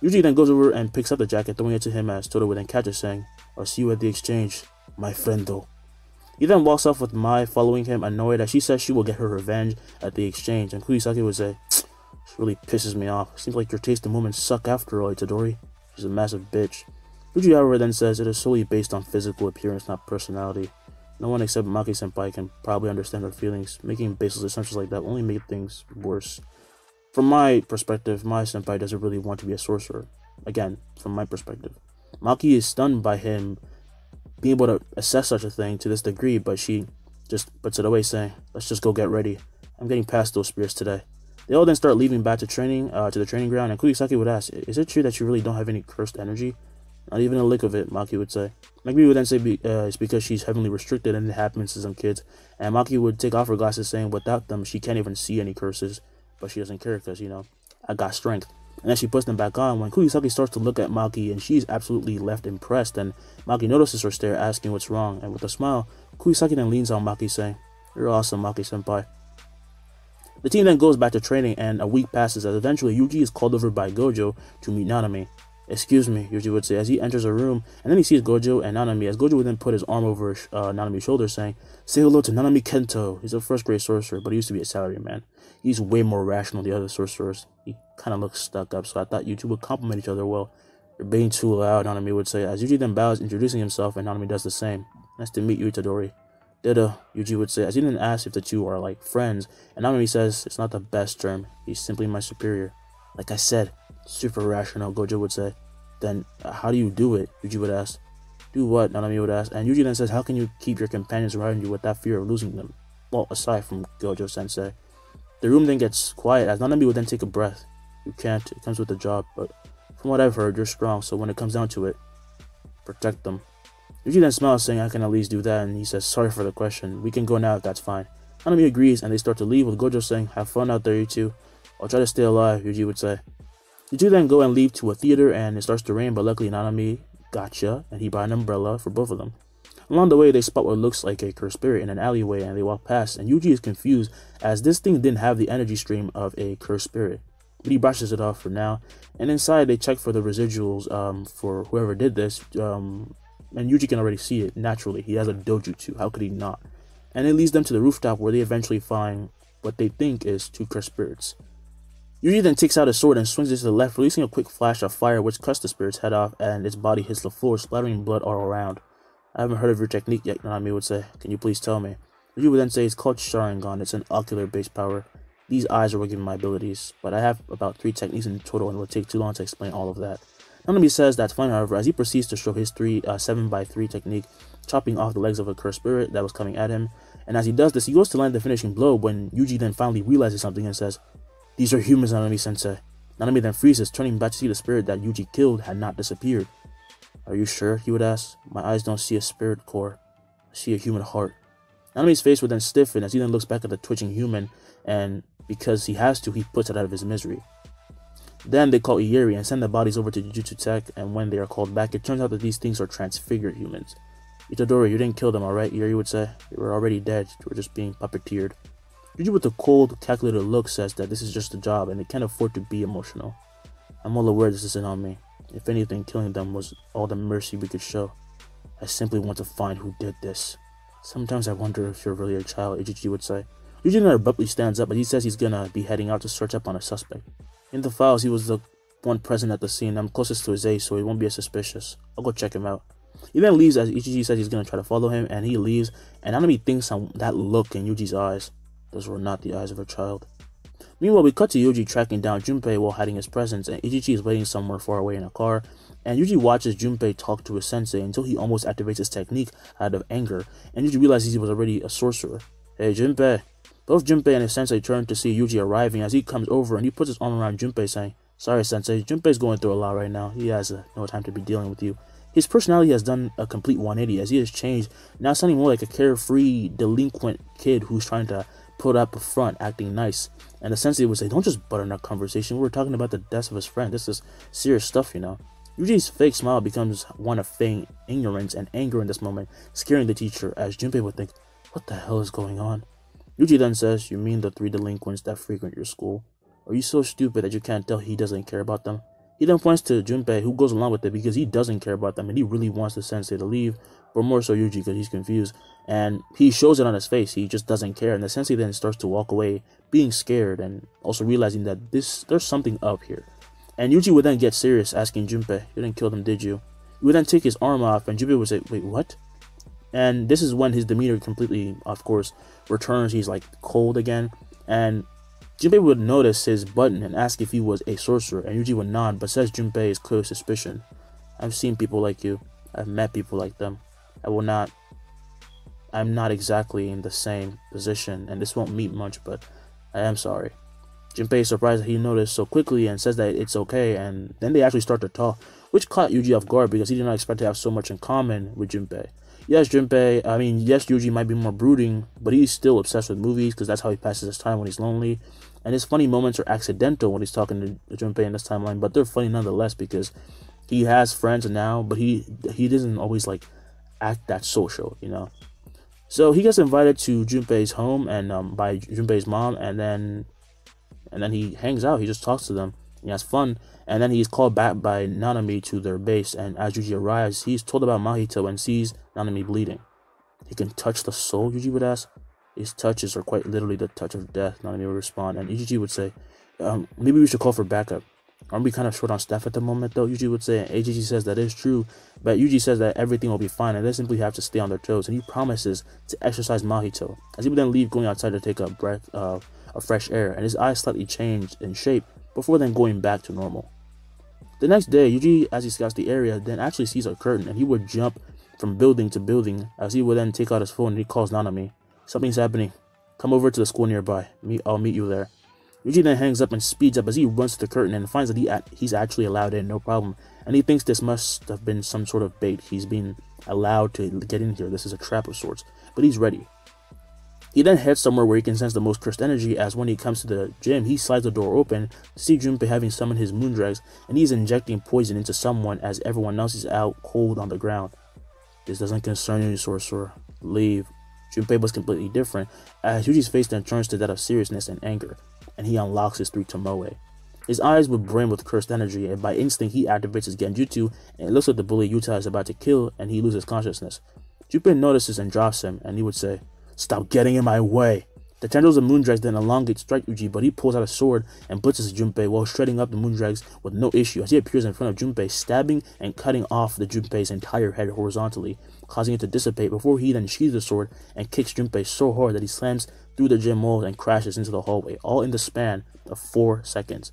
Yuji then goes over and picks up the jacket, throwing it to him as Todo would then catch it, saying, "I'll see you at the exchange, my friendo." He then walks off with Mai following him, annoyed as she says she will get her revenge at the exchange, and Kugisaki would say, "She really pisses me off. Seems like your taste in women suck after all, Itadori. She's a massive bitch." Yuji, however, then says it is solely based on physical appearance, not personality. No one except Maki-senpai can probably understand her feelings. Making baseless assumptions like that only make things worse. From my perspective, Mai-senpai doesn't really want to be a sorcerer. Again, from my perspective. Maki is stunned by him being able to assess such a thing to this degree, but she just puts it away, saying, "Let's just go get ready. I'm getting past those spirits today." They all then start leaving back to the training ground, and Kugisaki would ask, "Is it true that you really don't have any cursed energy?" "Not even a lick of it," Maki would say. Megumi would then say it's because she's heavily restricted and it happens to some kids, and Maki would take off her glasses, saying without them she can't even see any curses, but she doesn't care because, I got strength. And then she puts them back on when Kugisaki starts to look at Maki, and she's absolutely left impressed, and Maki notices her stare, asking what's wrong, and with a smile, Kugisaki then leans on Maki, saying, "You're awesome, Maki-senpai." The team then goes back to training, and a week passes as eventually Yuji is called over by Gojo to meet Nanami. "Excuse me," Yuji would say as he enters a room, and then he sees Gojo and Nanami, as Gojo would then put his arm over Nanami's shoulder, saying, "Say hello to Nanami Kento. He's a first-grade sorcerer, but he used to be a salaryman. He's way more rational than the other sorcerers. He kind of looks stuck up, so I thought you two would complement each other well." "You're being too loud," Nanami would say, as Yuji then bows, introducing himself, and Nanami does the same. "Nice to meet you, Itadori." "Ditto," Yuji would say, as he then asks if the two are like friends, and Nanami says it's not the best term. He's simply my superior. "Like I said, super rational," Gojo would say. Then how do you do it? Yuji would ask. Do what? Nanami would ask. And Yuji then says, how can you keep your companions around you without fear of losing them? Well, aside from Gojo Sensei. The room then gets quiet as Nanami would then take a breath. You can't, it comes with the job, but from what I've heard, you're strong, so when it comes down to it, protect them. Yuji then smiles, saying, I can at least do that, and he says, sorry for the question. We can go now if that's fine. Nanami agrees, and they start to leave, with Gojo saying, have fun out there, you two. I'll try to stay alive, Yuji would say. The two then go and leave to a theater, and it starts to rain, but luckily Nanami gotcha, and he brought an umbrella for both of them. Along the way, they spot what looks like a cursed spirit in an alleyway, and they walk past, and Yuji is confused, as this thing didn't have the energy stream of a cursed spirit. But he brushes it off for now, and inside they check for the residuals for whoever did this, and Yuji can already see it naturally. He has a dojutsu, how could he not? And it leads them to the rooftop where they eventually find what they think is two cursed spirits. Yuji then takes out his sword and swings it to the left, releasing a quick flash of fire which cuts the spirit's head off, and its body hits the floor, splattering blood all around. I haven't heard of your technique yet, Nanami would say. Can you please tell me? Yuji would then say it's called Sharingan. It's an ocular-based power. These eyes are what give me my abilities, but I have about 3 techniques in total, and it would take too long to explain all of that. Nanami says that's fine, however, as he proceeds to show his 7x3 technique, chopping off the legs of a cursed spirit that was coming at him. And as he does this, he goes to land the finishing blow when Yuji then finally realizes something and says, these are humans, Nanami-sensei. Nanami then freezes, turning back to see the spirit that Yuji killed had not disappeared. Are you sure? He would ask. My eyes don't see a spirit core. I see a human heart. Nanami's face would then stiffen as he then looks back at the twitching human, and because he has to, he puts it out of his misery. Then they call Ieri and send the bodies over to Jujutsu Tech, and when they are called back, it turns out that these things are transfigured humans. Itadori, you didn't kill them, alright? Ieri would say. They were already dead. They were just being puppeteered. Yuji with a cold, calculated look says that this is just a job and they can't afford to be emotional. I'm well aware this isn't on me. If anything, killing them was all the mercy we could show. I simply want to find who did this. Sometimes I wonder if you're really a child, Ichichi would say. Yuji then abruptly stands up, but he says he's gonna be heading out to search up on a suspect. In the files, he was the one present at the scene. I'm closest to his age, so he won't be as suspicious. I'll go check him out. He then leaves as Ichichi says he's gonna try to follow him, and he leaves, and Nanami thinks on that look in Yuji's eyes. Those were not the eyes of a child. Meanwhile, we cut to Yuji tracking down Junpei while hiding his presence, and Ichichi is waiting somewhere far away in a car, and Yuji watches Junpei talk to his sensei until he almost activates his technique out of anger, and Yuji realizes he was already a sorcerer. Hey Junpei! Both Junpei and his sensei turn to see Yuji arriving as he comes over and he puts his arm around Junpei saying, sorry sensei, Junpei's going through a lot right now, he has no time to be dealing with you. His personality has done a complete 180 as he has changed, now sounding more like a carefree, delinquent kid who's trying to put up a front, acting nice. And the sensei would say, don't just butter in our conversation, we're talking about the death of his friend, this is serious stuff, you know. Yuji's fake smile becomes one of feigned ignorance and anger in this moment, scaring the teacher as Junpei would think, what the hell is going on? Yuji then says, you mean the 3 delinquents that frequent your school? Are you so stupid that you can't tell he doesn't care about them? He then points to Junpei, who goes along with it because he doesn't care about them and he really wants the sensei to leave, but more so Yuji because he's confused. And he shows it on his face, he just doesn't care, and the sensei then starts to walk away, being scared and also realizing that there's something up here. And Yuji would then get serious, asking Junpei, you didn't kill them, did you? He would then take his arm off, and Junpei would say, wait, what? And this is when his demeanor completely, of course, returns. He's like cold again, and Junpei would notice his button and ask if he was a sorcerer, and Yuji would nod, but says Junpei is clear suspicion. I've seen people like you. I've met people like them. I'm not exactly in the same position, and this won't mean much, but I am sorry. Junpei is surprised that he noticed so quickly and says that it's okay, and then they actually start to talk, which caught Yuji off guard because he did not expect to have so much in common with Junpei. Yes, Yuji might be more brooding, but he's still obsessed with movies because that's how he passes his time when he's lonely. And his funny moments are accidental when he's talking to Junpei in this timeline, but they're funny nonetheless because he has friends now, but he doesn't always like act that social, you know. So he gets invited to Junpei's home and by Junpei's mom, and then he hangs out. He just talks to them. He has fun, and then he's called back by Nanami to their base. And as Yuji arrives, he's told about Mahito and sees Nanami bleeding. He can touch the soul, Yuji would ask. His touches are quite literally the touch of death, Nanami would respond. And Yuji would say, maybe we should call for backup. Aren't we kind of short on staff at the moment, though? Yuji would say. And Yuji says that is true, but Yuji says that everything will be fine, and they simply have to stay on their toes. And he promises to exercise Mahito, as he would then leave, going outside to take a breath of fresh air. And his eyes slightly changed in shape before then going back to normal. The next day, Yuji, as he scouts the area, then actually sees a curtain, and he would jump from building to building, as he would then take out his phone and he calls Nanami. Something's happening. Come over to the school nearby. I'll meet you there. Yuji then hangs up and speeds up as he runs to the curtain and finds that he's actually allowed in, no problem. And he thinks this must have been some sort of bait. He's been allowed to get in here. This is a trap of sorts. But he's ready. He then heads somewhere where he can sense the most cursed energy, as when he comes to the gym, he slides the door open to see Junpei having summoned his moondregs, and he's injecting poison into someone as everyone else is out cold on the ground. This doesn't concern you, sorcerer. Leave. Junpei was completely different, as Yuji's face then turns to that of seriousness and anger, and he unlocks his 3 Tomoe. His eyes would brim with cursed energy, and by instinct he activates his Genjutsu, and it looks like the bully Yuta is about to kill, and he loses consciousness. Junpei notices and drops him, and he would say, "Stop getting in my way." The tendrils of Moondregs then elongate strike Yuji, but he pulls out a sword and blitzes Junpei while shredding up the Moondregs with no issue, as he appears in front of Junpei, stabbing and cutting off the Junpei's entire head horizontally, causing it to dissipate before he then sheathes the sword and kicks Junpei so hard that he slams through the gym walls and crashes into the hallway, all in the span of 4 seconds.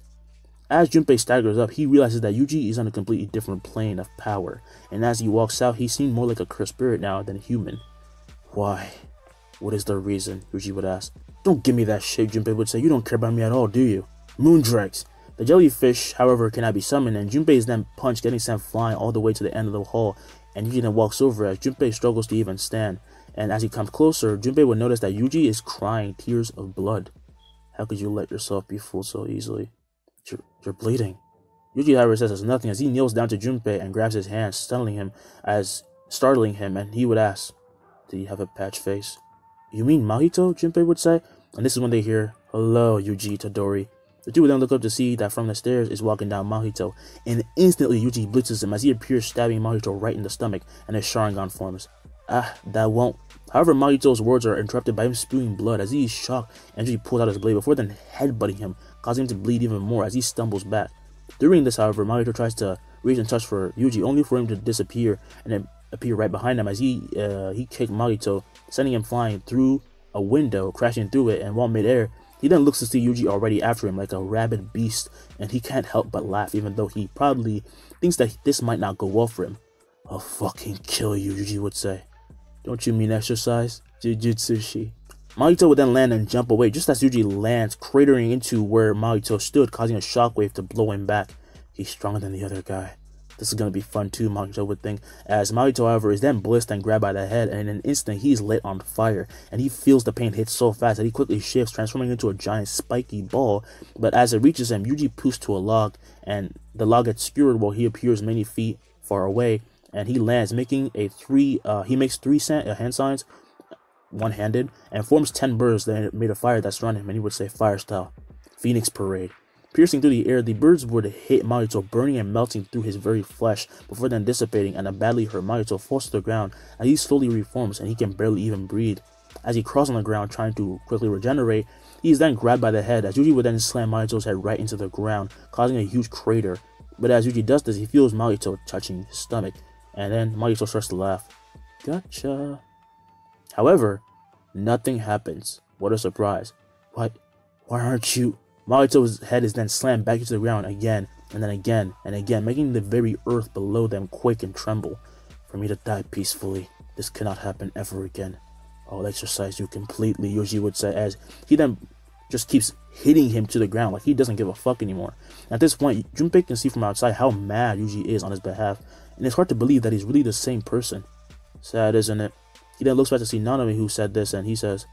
As Junpei staggers up, he realizes that Yuji is on a completely different plane of power, and as he walks out, he seems more like a cursed spirit now than a human. Why? What is the reason? Yuji would ask. Don't give me that shit, Junpei would say. You don't care about me at all, do you? Moondregs. The jellyfish, however, cannot be summoned, and Junpei is then punched, getting sent flying all the way to the end of the hall, and Yuji then walks over as Junpei struggles to even stand. And as he comes closer, Junpei would notice that Yuji is crying tears of blood. How could you let yourself be fooled so easily? You're bleeding. Yuji, however, says nothing as he kneels down to Junpei and grabs his hand, startling him, and he would ask, "Do you have a patch face?" "You mean Mahito?" Junpei would say, and this is when they hear, "Hello, Yuji Tadori." The two would then look up to see that from the stairs is walking down Mahito, and instantly Yuji blitzes him as he appears, stabbing Mahito right in the stomach, and his Sharingan forms. That won't. However, Mahito's words are interrupted by him spewing blood as he is shocked, and Yuji pulls out his blade before then headbutting him, causing him to bleed even more as he stumbles back. During this, however, Mahito tries to reach and touch for Yuji, only for him to disappear and then appear right behind him as he kicked Mahito, sending him flying through a window, crashing through it, and while midair, he then looks to see Yuji already after him like a rabid beast, and he can't help but laugh, even though he probably thinks that this might not go well for him. "I'll fucking kill you," Yuji would say. "Don't you mean exercise? Jujutsu." Mahito would then land and jump away just as Yuji lands, cratering into where Mahito stood, causing a shockwave to blow him back. He's stronger than the other guy. This is gonna be fun too, Mahito would think, as Mahito, however, is then blitzed and grabbed by the head, and in an instant he's lit on fire, and he feels the pain hit so fast that he quickly shifts, transforming into a giant spiky ball, but as it reaches him, Yuji poofs to a log, and the log gets skewered while he appears many feet far away, and he lands, making three hand signs, one-handed, and forms 10 birds that made of fire that surround him, and he would say fire style. Phoenix Parade. Piercing through the air, the birds would hit Mahito, burning and melting through his very flesh, before then dissipating, and a badly hurt Mahito falls to the ground as he slowly reforms and he can barely even breathe. As he crawls on the ground trying to quickly regenerate, he is then grabbed by the head as Yuji would then slam Mahito's head right into the ground, causing a huge crater. But as Yuji does this, he feels Mahito touching his stomach, and then Mahito starts to laugh. Gotcha. However, nothing happens. What a surprise. Why aren't you? Mahito's head is then slammed back into the ground again, and then again, and again, making the very earth below them quake and tremble. For me to die peacefully, this cannot happen ever again. I'll exercise you completely, Yuji would say, as he then just keeps hitting him to the ground like he doesn't give a fuck anymore. At this point, Junpei can see from outside how mad Yuji is on his behalf, and it's hard to believe that he's really the same person. Sad, isn't it? He then looks back to see Nanami, who said this, and he says,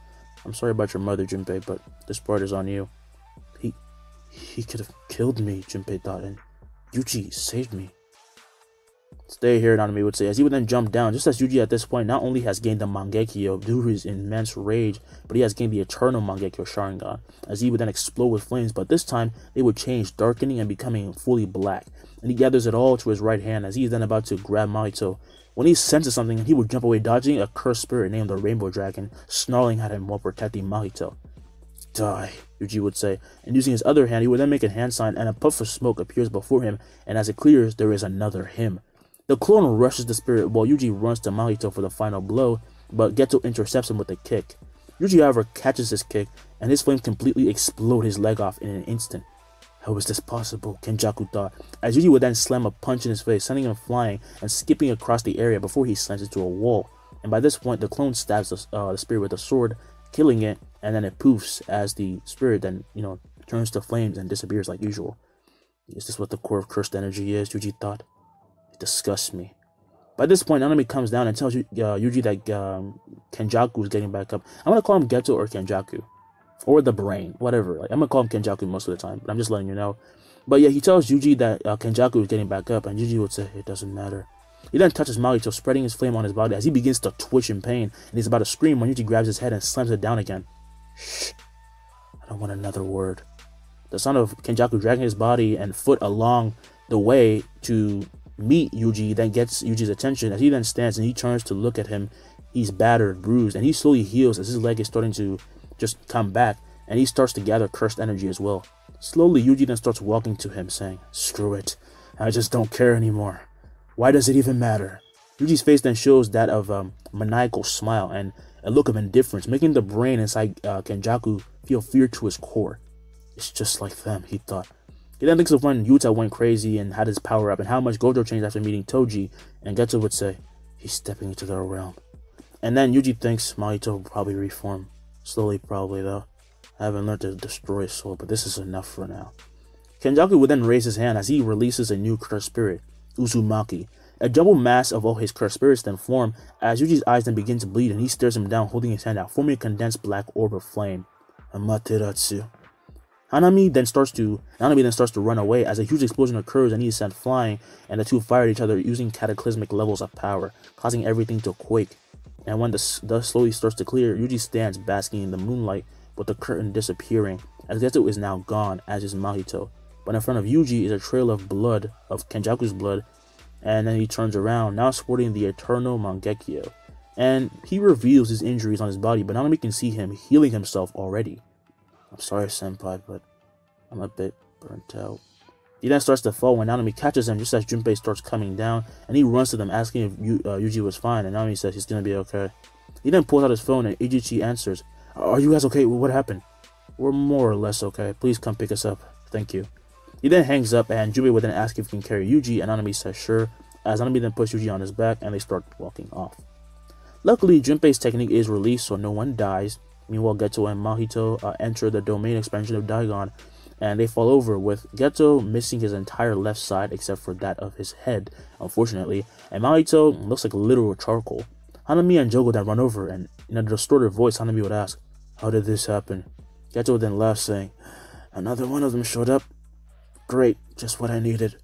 "I'm sorry about your mother, Junpei, but this part is on you." He could have killed me, Junpei thought, and Yuji saved me. Stay here, Nanami would say, as he would then jump down, just as Yuji at this point not only has gained the Mangekyou due to his immense rage, but he has gained the eternal Mangekyou Sharingan, as he would then explode with flames, but this time they would change, darkening and becoming fully black, and he gathers it all to his right hand as he is then about to grab Mahito. When he senses something, he would jump away, dodging a cursed spirit named the Rainbow Dragon, snarling at him while protecting Mahito. Die, Yuji would say, and using his other hand, he would then make a hand sign, and a puff of smoke appears before him, and as it clears, there is another him. The clone rushes the spirit while Yuji runs to Mahito for the final blow, but Geto intercepts him with a kick. Yuji, however, catches his kick, and his flames completely explode his leg off in an instant. How is this possible? Kenjaku thought, as Yuji would then slam a punch in his face, sending him flying and skipping across the area before he slams into a wall. And by this point, the clone stabs the spirit with a sword, killing it, and then it poofs as the spirit then, turns to flames and disappears like usual. Is this what the core of cursed energy is? Yuji thought. It disgusts me. By this point, Nanami comes down and tells Yuji that Kenjaku is getting back up. I'm going to call him Geto or Kenjaku. Or the brain, whatever. Like, I'm going to call him Kenjaku most of the time, but I'm just letting you know. But yeah, he tells Yuji that Kenjaku is getting back up, and Yuji would say, it doesn't matter. He then touches Mahito, spreading his flame on his body as he begins to twitch in pain, and he's about to scream when Yuji grabs his head and slams it down again. Shh. I don't want another word. The sound of Kenjaku dragging his body and foot along the way to meet Yuji then gets Yuji's attention as he then stands and he turns to look at him. He's battered, bruised, and he slowly heals as his leg is starting to just come back, and he starts to gather cursed energy as well. Slowly, Yuji then starts walking to him, saying, screw it, I just don't care anymore. Why does it even matter? Yuji's face then shows that of a maniacal smile and a look of indifference, making the brain inside Kenjaku feel fear to his core. It's just like them, he thought. He then thinks of when Yuta went crazy and had his power up, and how much Gojo changed after meeting Toji, and Geto would say, he's stepping into their realm. And then Yuji thinks Mahito will probably reform. Slowly, probably, though. I haven't learned to destroy his soul, but this is enough for now. Kenjaku would then raise his hand as he releases a new cursed spirit, Uzumaki. A jumbled mass of all his cursed spirits then form as Yuji's eyes then begin to bleed, and he stares him down, holding his hand out, forming a condensed black orb of flame. Amaterasu. Nanami then starts to run away as a huge explosion occurs and he is sent flying, and the two fire at each other using cataclysmic levels of power, causing everything to quake. And when the dust slowly starts to clear, Yuji stands basking in the moonlight with the curtain disappearing, as Geto is now gone, as is Mahito. But in front of Yuji is a trail of blood, of Kenjaku's blood, and then he turns around, now sporting the eternal Mangekyou. And he reveals his injuries on his body, but Nanami can see him healing himself already. I'm sorry, Senpai, but I'm a bit burnt out. He then starts to fall when Nanami catches him just as Junpei starts coming down, and he runs to them asking if Yuji was fine, and Nanami says he's gonna be okay. He then pulls out his phone and Ichichi answers, are you guys okay? What happened? We're more or less okay. Please come pick us up. Thank you. He then hangs up, and Junpei would then ask if he can carry Yuji, and Nanami says sure, as Nanami then puts Yuji on his back, and they start walking off. Luckily, Junpei's technique is released so no one dies. Meanwhile, Geto and Mahito enter the domain expansion of Daigon, and they fall over, with Geto missing his entire left side except for that of his head, unfortunately, and Mahito looks like literal charcoal. Hanami and Jogo then run over, and in a distorted voice, Hanami would ask, how did this happen? Geto would then laugh, saying, another one of them showed up. Great, just what I needed.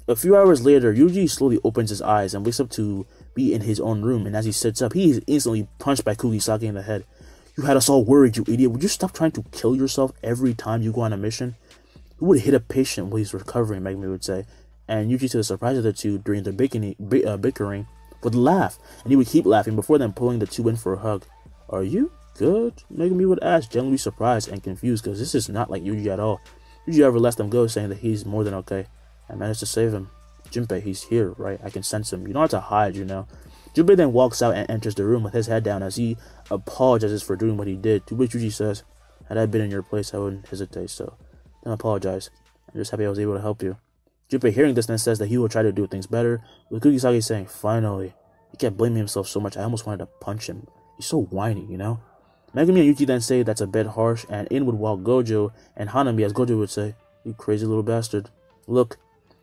A few hours later, Yuji slowly opens his eyes and wakes up to be in his own room, and as he sits up, he is instantly punched by Kugisaki in the head. You had us all worried, you idiot. Would you stop trying to kill yourself every time you go on a mission? Who would hit a patient while he's recovering, Megumi would say. And Yuji, to the surprise of the two during their bickering, would laugh, and he would keep laughing before then pulling the two in for a hug. Are you good? Megumi would ask, genuinely surprised and confused, because this is not like Yuji at all. Yuji ever lets them go, saying that he's more than okay. I managed to save him. Junpei, he's here, right? I can sense him. You don't have to hide, you know. Junpei then walks out and enters the room with his head down as he apologizes for doing what he did, to which Yuji says, had I been in your place, I wouldn't hesitate, so don't apologize. I'm just happy I was able to help you. Junpei, hearing this, then says that he will try to do things better, with Kugisaki saying, finally. He kept blaming himself so much, I almost wanted to punch him. He's so whiny, you know? Megumi and Yuji then say that's a bit harsh, and in would walk Gojo and Hanami, as Gojo would say, you crazy little bastard. Look.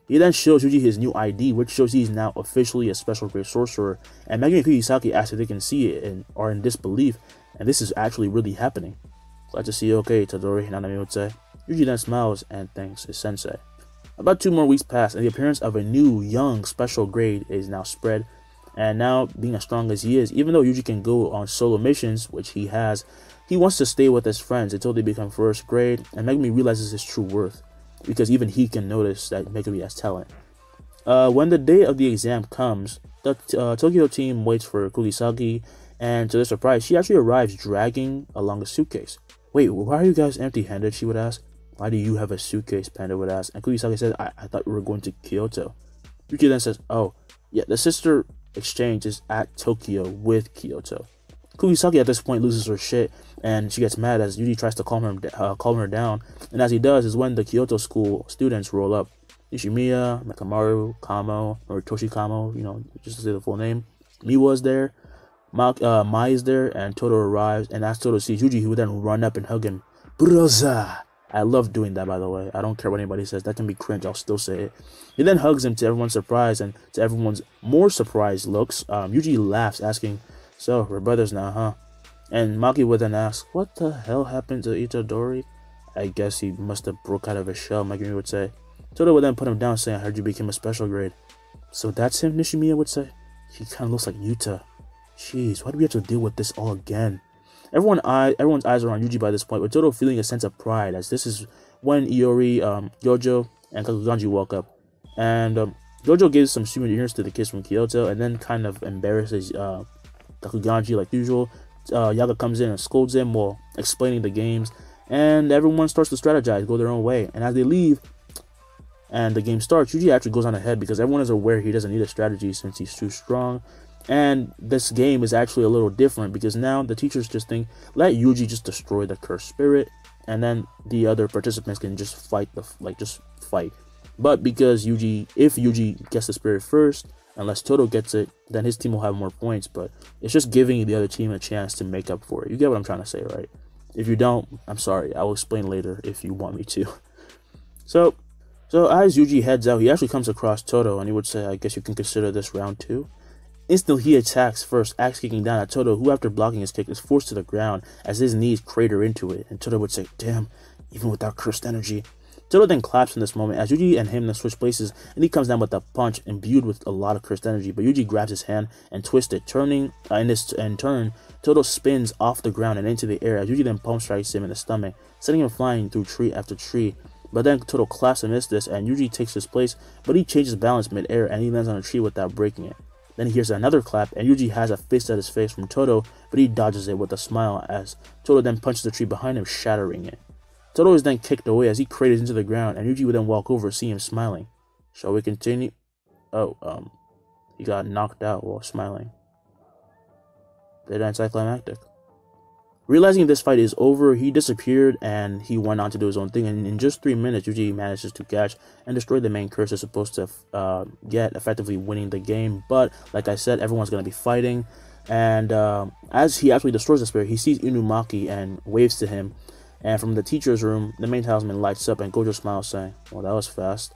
He then shows Yuji his new ID, which shows he's now officially a special Grade Sorcerer, and Megumi and Kugisaki ask if they can see it and are in disbelief, and this is actually really happening. Glad to see you okay, Tadori, Nanami would say. Yuji then smiles and thanks his sensei. About 2 more weeks pass, and the appearance of a new, young, special grade is now spread, and now, being as strong as he is, even though Yuji can go on solo missions, which he has, he wants to stay with his friends until they become first grade, and Megumi realizes his true worth, because even he can notice that Megumi has talent. When the day of the exam comes, the Tokyo team waits for Kugisaki, and to their surprise, she actually arrives dragging along a suitcase. Wait, why are you guys empty-handed? She would ask. Why do you have a suitcase? Panda would ask. And Kugisaki says, I thought we were going to Kyoto. Yuki then says, oh, yeah, the sister exchange is at Tokyo with Kyoto. Kugisaki at this point loses her shit, and she gets mad as Yuji tries to calm her down. And as he does is when the Kyoto school students roll up. Nishimiya, Mekamaru, Kamo, or Toshi Kamo, just to say the full name. Miwa is there, Mai is there, and Todo arrives. And as Todo sees Yuji, he would then run up and hug him. Broza! I love doing that, by the way. I don't care what anybody says. That can be cringe. I'll still say it. He then hugs him to everyone's surprise, and to everyone's more surprised looks. Yuji laughs, asking, "So, we're brothers now, huh?" And Maki would then ask, "What the hell happened to Itadori?" I guess he must have broke out of his shell, Megumi would say. Todo would then put him down, saying, "I heard you became a special grade." "So that's him," Nishimiya would say. "He kind of looks like Yuta. Jeez, why do we have to deal with this all again?" Everyone's eyes are on Yuji by this point, with Todo feeling a sense of pride, as this is when Iori, Gojo, and Kakuganji walk up. And Gojo gives some souvenirs to the kids from Kyoto, and then kind of embarrasses Kakuganji like usual. Yaga comes in and scolds him while explaining the games, and everyone starts to strategize, go their own way. And as they leave, and the game starts, Yuji actually goes on ahead because everyone is aware he doesn't need a strategy since he's too strong. And this game is actually a little different because now the teachers just think, let Yuji just destroy the cursed spirit, and then the other participants can just fight fight. But because if Yuji gets the spirit first, unless Todo gets it, then his team will have more points. But it's just giving the other team a chance to make up for it. You get what I'm trying to say, right? If you don't, I'm sorry. I will explain later if you want me to. So as Yuji heads out, he actually comes across Todo, and he would say, "I guess you can consider this round 2. Instantly, he attacks first, axe kicking down at Todo, who after blocking his kick is forced to the ground as his knees crater into it. And Todo would say, "Damn, even without cursed energy." Todo then claps in this moment as Yuji and him then switch places, and he comes down with a punch imbued with a lot of cursed energy. But Yuji grabs his hand and twists it, turning in turn, Todo spins off the ground and into the air as Yuji then pump strikes him in the stomach, sending him flying through tree after tree. But then Todo claps amidst this, and Yuji takes his place, but he changes balance mid-air and he lands on a tree without breaking it. Then he hears another clap, and Yuji has a fist at his face from Todo, but he dodges it with a smile as Todo then punches the tree behind him, shattering it. Todo is then kicked away as he craters into the ground, and Yuji would then walk over, see him smiling. Shall we continue? Oh, he got knocked out while smiling. Bit anticlimactic. Realizing this fight is over, he disappeared and he went on to do his own thing, and in just 3 minutes, Yuji manages to catch and destroy the main curse they're supposed to get, effectively winning the game. But, like I said, everyone's going to be fighting, and as he actually destroys the spirit, he sees Inumaki and waves to him, and from the teacher's room, the main talisman lights up and Gojo smiles, saying, "Well, that was fast."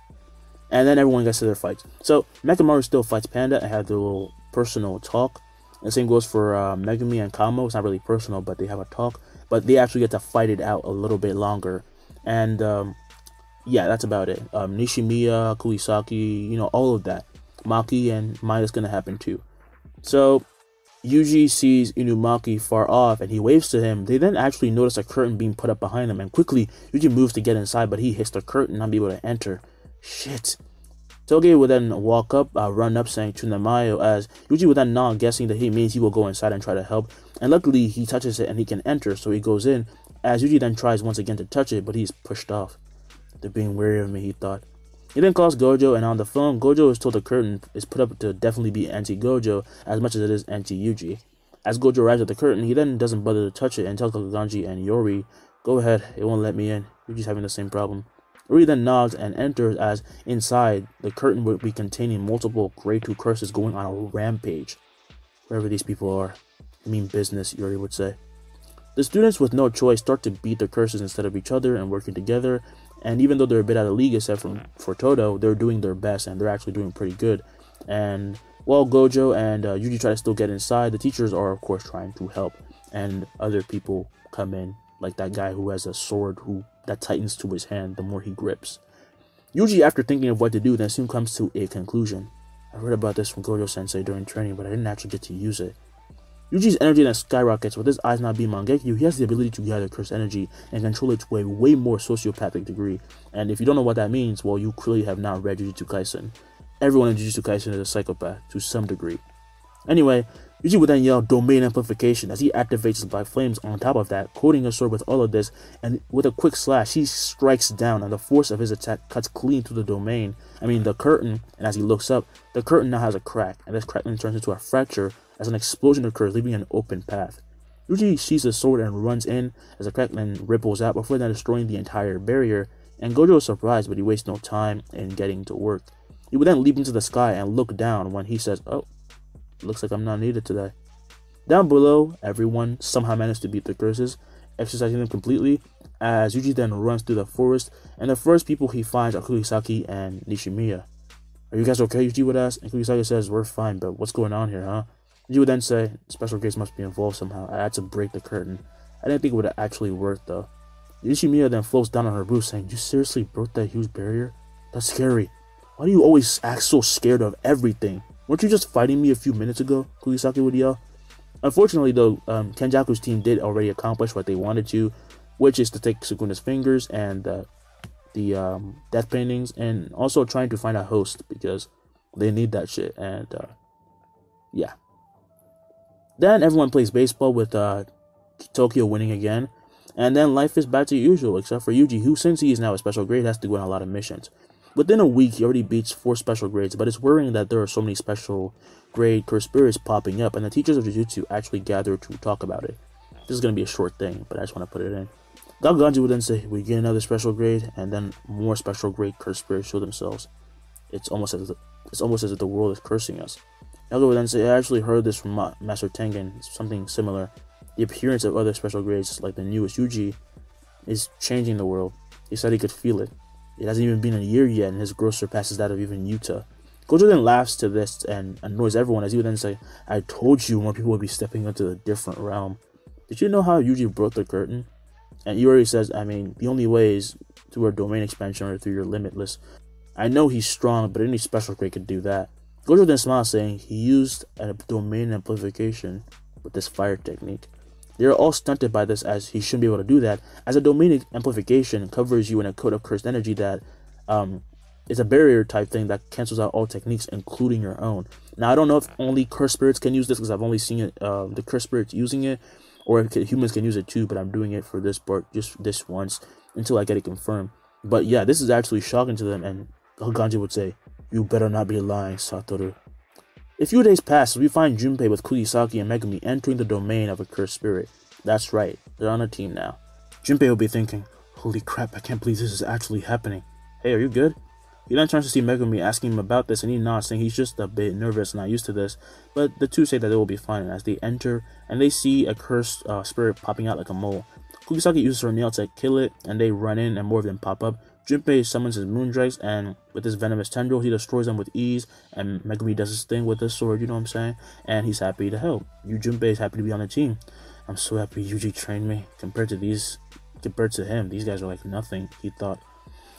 And then everyone gets to their fights. So, Mekamaru still fights Panda and have their little personal talk. The same goes for Megumi and Kamo. It's not really personal, but they have a talk. But they actually get to fight it out a little bit longer. And yeah, that's about it. Nishimiya, Kuisaki, all of that. Maki and Mai is going to happen too. So Yuji sees Inumaki far off and he waves to him. They then actually notice a curtain being put up behind them. And quickly, Yuji moves to get inside, but he hits the curtain and not be able to enter. Shit. Toge would then walk up, run up, saying Tsunamayo, as Yuji would then nod, guessing that he means he will go inside and try to help. And luckily, he touches it and he can enter, so he goes in, as Yuji then tries once again to touch it, but he's pushed off. They're being wary of me, he thought. He then calls Gojo, and on the phone, Gojo is told the curtain is put up to definitely be anti-Gojo, as much as it is anti-Yuji. As Gojo arrives at the curtain, he then doesn't bother to touch it and tells Kakuganji and Yori, "Go ahead, it won't let me in. Yuji's having the same problem." Yori then nods and enters, as inside, the curtain would be containing multiple Grade 2 curses going on a rampage. Wherever these people are, I mean business, Yori would say. The students with no choice start to beat the curses instead of each other and working together, and even though they're a bit out of league except for Todo, they're doing their best and they're actually doing pretty good. And while Gojo and Yuji try to still get inside, the teachers are of course trying to help, and other people come in, like that guy who has a sword that tightens to his hand the more he grips. Yuji, after thinking of what to do, then soon comes to a conclusion. I read about this from Gojo Sensei during training, but I didn't actually get to use it. Yuji's energy then skyrockets. With his eyes not being Mangekyou, he has the ability to gather cursed energy and control it to a way more sociopathic degree. And if you don't know what that means, well, you clearly have not read Jujutsu Kaisen. Everyone in Jujutsu Kaisen is a psychopath, to some degree. Anyway, Yuji would then yell domain amplification as he activates his black flames on top of that, coating his sword with all of this, and with a quick slash, he strikes down, and the force of his attack cuts clean through the curtain, and as he looks up, the curtain now has a crack, and this crack then turns into a fracture as an explosion occurs, leaving an open path. Yuji sees the sword and runs in as the crackling ripples out before then destroying the entire barrier, and Gojo is surprised, but he wastes no time in getting to work. He would then leap into the sky and look down when he says, "Oh, looks like I'm not needed today." Down below, everyone somehow managed to beat the curses, exercising them completely, as Yuji then runs through the forest, and the first people he finds are Kugisaki and Nishimiya. "Are you guys okay?" Yuji would ask, and Kugisaki says, "We're fine, but what's going on here, huh?" Yuji would then say, "Special grades must be involved somehow. I had to break the curtain. I didn't think it would actually work, though." Nishimiya then floats down on her roof, saying, "You seriously broke that huge barrier? That's scary. Why do you always act so scared of everything? Weren't you just fighting me a few minutes ago?" Kugisaki would yell. Unfortunately, though, Kenjaku's team did already accomplish what they wanted to, which is to take Sukuna's fingers and the death paintings, and also trying to find a host because they need that shit. And yeah. Then everyone plays baseball with Tokyo winning again, and then life is back to usual, except for Yuji, who, since he is now a special grade, has to go on a lot of missions. Within a week, he already beats 4 special grades, but it's worrying that there are so many special grade cursed spirits popping up, and the teachers of Jujutsu actually gather to talk about it. This is going to be a short thing, but I just want to put it in. Ganji would then say, "We get another special grade," and then more special grade cursed spirits show themselves. It's almost as if the world is cursing us. Naga would then say, "I actually heard this from Master Tengen, something similar. The appearance of other special grades, like the newest Yuji, is changing the world." He said he could feel it. It hasn't even been a year yet, and his growth surpasses that of even Yuta. Gojo then laughs to this and annoys everyone, as he would then say, "I told you more people would be stepping into a different realm. Did you know how Yuji broke the curtain?" And Iori says, "I mean, the only way is through a domain expansion or through your limitless. I know he's strong, but any special grade could do that." Gojo then smiles, saying he used a domain amplification with this fire technique. They are all stunted by this, as he shouldn't be able to do that, as a domain amplification covers you in a coat of cursed energy that is a barrier type thing that cancels out all techniques, including your own. Now, I don't know if only cursed spirits can use this, because I've only seen it, the cursed spirits using it, or if humans can use it too, but I'm doing it for this part, just this once, until I get it confirmed. But yeah, this is actually shocking to them, and Ganji would say, "You better not be lying, Satoru." A few days pass, we find Junpei with Kugisaki and Megumi entering the domain of a cursed spirit. That's right, they're on a team now. Junpei will be thinking, "Holy crap, I can't believe this is actually happening. Hey, are you good?" He then turns to see Megumi, asking him about this, and he nods, saying he's just a bit nervous and not used to this, but the two say that they will be fine as they enter, and they see a cursed spirit popping out like a mole. Kugisaki uses her nail to kill it, and they run in, and more of them pop up. Junpei summons his moondrags, and with his venomous tendril, he destroys them with ease, and Megumi does his thing with his sword, you know what I'm saying? And he's happy to help. Junpei is happy to be on the team. "I'm so happy Yuji trained me. Compared to him, these guys are like nothing," he thought.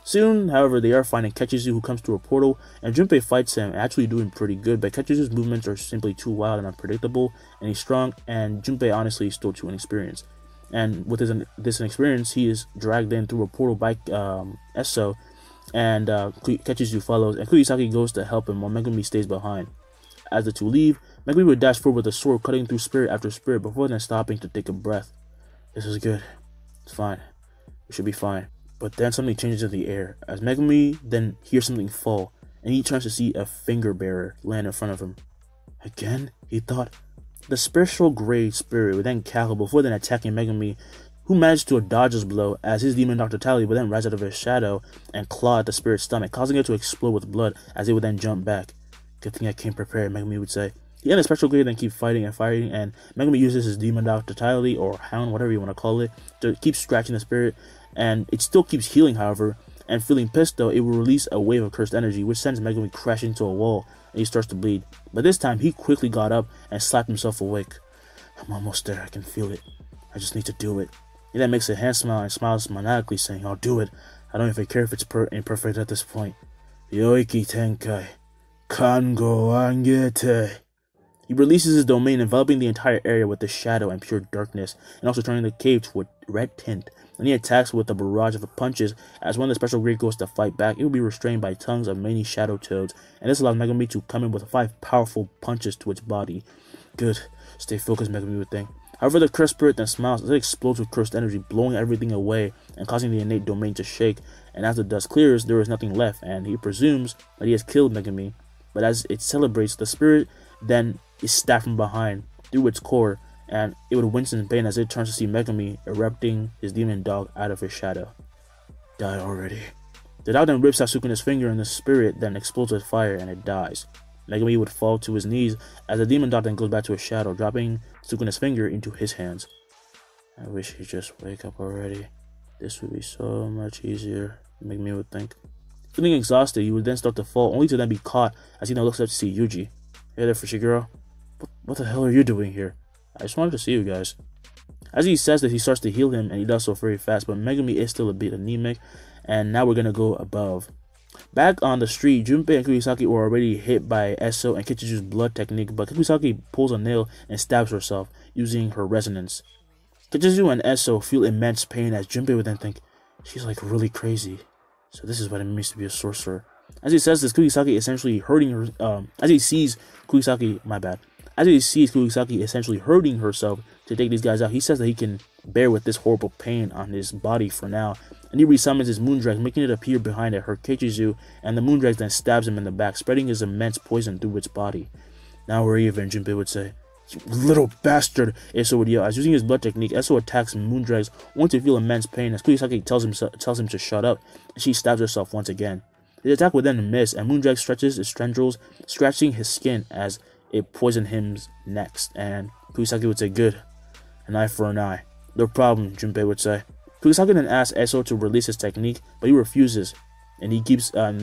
Soon, however, they are finding Kechizu, who comes through a portal, and Junpei fights him, actually doing pretty good, but Kechizu's movements are simply too wild and unpredictable, and he's strong, and Junpei honestly is still too inexperienced. And with this inexperience, he is dragged in through a portal by Esso, and Kechizu follows, and Kugisaki goes to help him while Megumi stays behind. As the two leave, Megumi would dash forward with a sword, cutting through spirit after spirit before then stopping to take a breath. "This is good. It's fine. We should be fine." But then something changes in the air, as Megumi then hears something fall, and he turns to see a finger bearer land in front of him. "Again?" he thought. The special grade spirit would then cackle before then attacking Megumi, who managed to dodge his blow, as his demon Dr. Tally would then rise out of his shadow and claw at the spirit's stomach, causing it to explode with blood as it would then jump back. "Good thing I came prepared," Megumi would say. He and his special grade then keep fighting and fighting, and Megumi uses his demon Dr. Tally, or hound, whatever you want to call it, to keep scratching the spirit, and it still keeps healing, however, and feeling pissed though, it will release a wave of cursed energy, which sends Megumi crashing into a wall, and he starts to bleed. But this time, he quickly got up and slapped himself awake. "I'm almost there, I can feel it. I just need to do it." He then makes a hand smile and smiles maniacally, saying, "I'll do it. I don't even care if it's imperfect at this point. Yoiki Tenkai. Kango Angete." He releases his domain, enveloping the entire area with the shadow and pure darkness, and also turning the cave to a red tint. And he attacks with a barrage of punches. As when the special grade goes to fight back, it will be restrained by tongues of many shadow toads, and this allows Megumi to come in with 5 powerful punches to its body. "Good. Stay focused," Megumi would think. However, the cursed spirit then smiles as it explodes with cursed energy, blowing everything away and causing the innate domain to shake. And as the dust clears, there is nothing left, and he presumes that he has killed Megumi. But as it celebrates, the spirit then is stabbed from behind through its core, and it would wince in pain as it turns to see Megumi erupting his demon dog out of his shadow. Die already. The dog then rips out Sukuna's finger, and the spirit then explodes with fire and it dies. Megumi would fall to his knees as the demon dog then goes back to his shadow, dropping Sukuna's finger into his hands. I wish he'd just wake up already. This would be so much easier, Megumi would think. Feeling exhausted, he would then start to fall, only to then be caught as he now looks up to see Yuji. Hey there, fishy girl. What the hell are you doing here? I just wanted to see you guys. As he says that, he starts to heal him, and he does so very fast, but Megumi is still a bit anemic, and now we're gonna go above. Back on the street, Junpei and Kugisaki were already hit by Eso and Kichiju's blood technique, but Kugisaki pulls a nail and stabs herself using her resonance. Kichiju and Eso feel immense pain as Junpei would then think, she's like really crazy. So this is what it means to be a sorcerer. As he says this, Kugisaki essentially hurting her, as he sees Kugisaki essentially hurting herself to take these guys out, he says that he can bear with this horrible pain on his body for now, and he resummons his Moondrag, making it appear behind her Kichizu, and the Moondrag then stabs him in the back, spreading his immense poison through its body. Now we're even, Junpei would say. You little bastard, Eso would yell. As using his blood technique, Eso attacks Moondrags, only to feel immense pain as Kugisaki tells him to shut up, and she stabs herself once again. His attack would then miss, and Moondrag stretches its tendrils, scratching his skin as it poisoned him next, and Kugisaki would say, good, an eye for an eye. No problem, Junpei would say. Kugisaki then asks Eso to release his technique, but he refuses, and they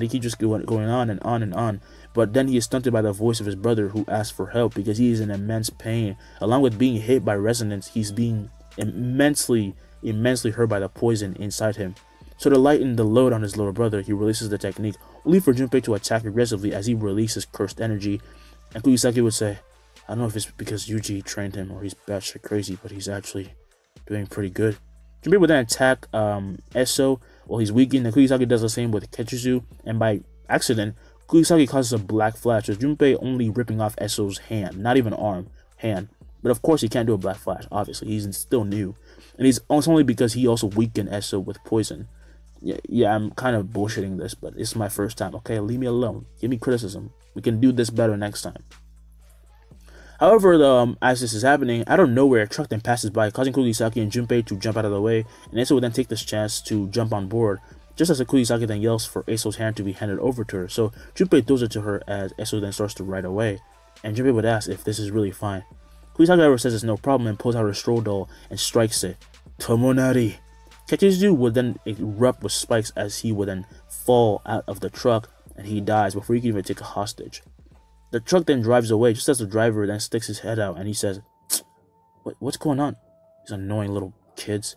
keep just going on and on and on. But then he is stunted by the voice of his brother, who asks for help because he is in immense pain. Along with being hit by resonance, he's being immensely hurt by the poison inside him. So to lighten the load on his little brother, he releases the technique, only for Junpei to attack aggressively as he releases cursed energy. And Kugisaki would say, I don't know if it's because Yuji trained him or he's batshit crazy, but he's actually doing pretty good. Junpei would then attack Eso while he's weakened, and Kugisaki does the same with Kichizu, and by accident, Kugisaki causes a black flash, with Junpei only ripping off Eso's hand, not even arm, hand. But of course he can't do a black flash, obviously, he's still new. And it's only because he also weakened Eso with poison. Yeah, I'm kind of bullshitting this, but it's my first time, okay? Leave me alone. Give me criticism. We can do this better next time. However, as this is happening, out of nowhere, a truck then passes by, causing Kugisaki and Junpei to jump out of the way, and Eso will then take this chance to jump on board, just as Kugisaki then yells for Eso's hand to be handed over to her. So Junpei throws it to her as Eso then starts to ride away, and Junpei would ask if this is really fine. Kugisaki however says it's no problem and pulls out her stroll doll and strikes it. Tomonari! Kichizu would then erupt with spikes as he would then fall out of the truck, and he dies before he can even take a hostage. The truck then drives away, just as the driver then sticks his head out and he says, what's going on? These annoying little kids.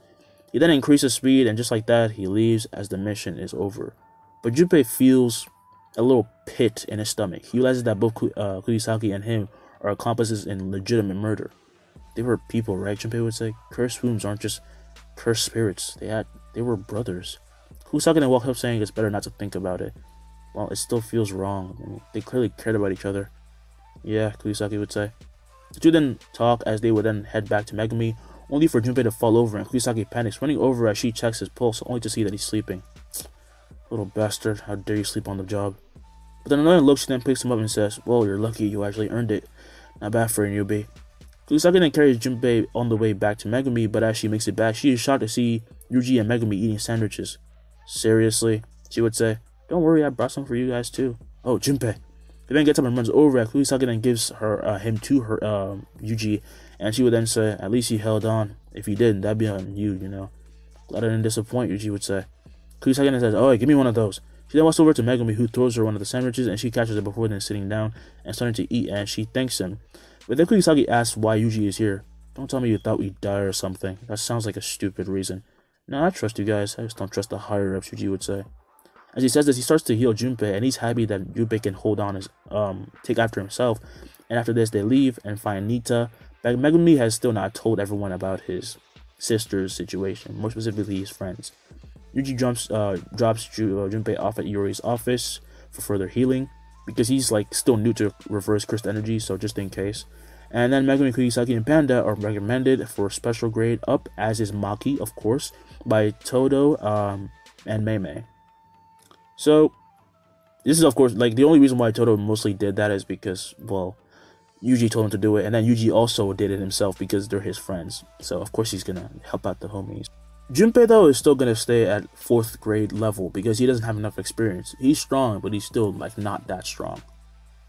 He then increases speed, and just like that, he leaves as the mission is over. But Junpei feels a little pit in his stomach. He realizes that both Kugisaki and him are accomplices in legitimate murder. They were people, right? Junpei would say. Cursed wombs aren't just cursed spirits. They were brothers. Kugisaki then walks up saying it's better not to think about it. Well, it still feels wrong. I mean, they clearly cared about each other. Yeah, Kugisaki would say. The two then talk as they would then head back to Megumi, only for Junpei to fall over, and Kugisaki panics, running over as she checks his pulse, only to see that he's sleeping. Little bastard, how dare you sleep on the job. With an annoying look, she then picks him up and says, well, you're lucky you actually earned it. Not bad for a newbie. Kugisaki then carries Junpei on the way back to Megumi, but as she makes it back, she is shocked to see Yuji and Megumi eating sandwiches. Seriously? She would say. Don't worry, I brought some for you guys too. Oh, Junpei. The man gets up and runs over at Kugisaki, then gives him to her Yuji, and she would then say, at least he held on. If he didn't, that'd be on you, you know. Glad I didn't disappoint, Yuji would say. Kugisaki then says, oh, give me one of those. She then walks over to Megumi, who throws her one of the sandwiches, and she catches it before then sitting down and starting to eat, and she thanks him. But then Kugisaki asks why Yuji is here. Don't tell me you thought we'd die or something. That sounds like a stupid reason. No, I trust you guys. I just don't trust the higher-ups, Yuji would say. As he says this, he starts to heal Junpei, and he's happy that Junpei can hold on his take after himself. And after this, they leave and find Nita. But Megumi has still not told everyone about his sister's situation, more specifically his friends. Yuji drops Junpei off at Yuri's office for further healing, because he's like still new to reverse cursed energy, so just in case. And then Megumi, Kugisaki, and Panda are recommended for special grade up, as is Maki, of course, by Todo and Mei. So, this is of course, like, the only reason why Todo mostly did that is because, well, Yuji told him to do it, and then Yuji also did it himself because they're his friends. So of course he's gonna help out the homies. Junpei though is still gonna stay at 4th grade level because he doesn't have enough experience. He's strong, but he's still like not that strong.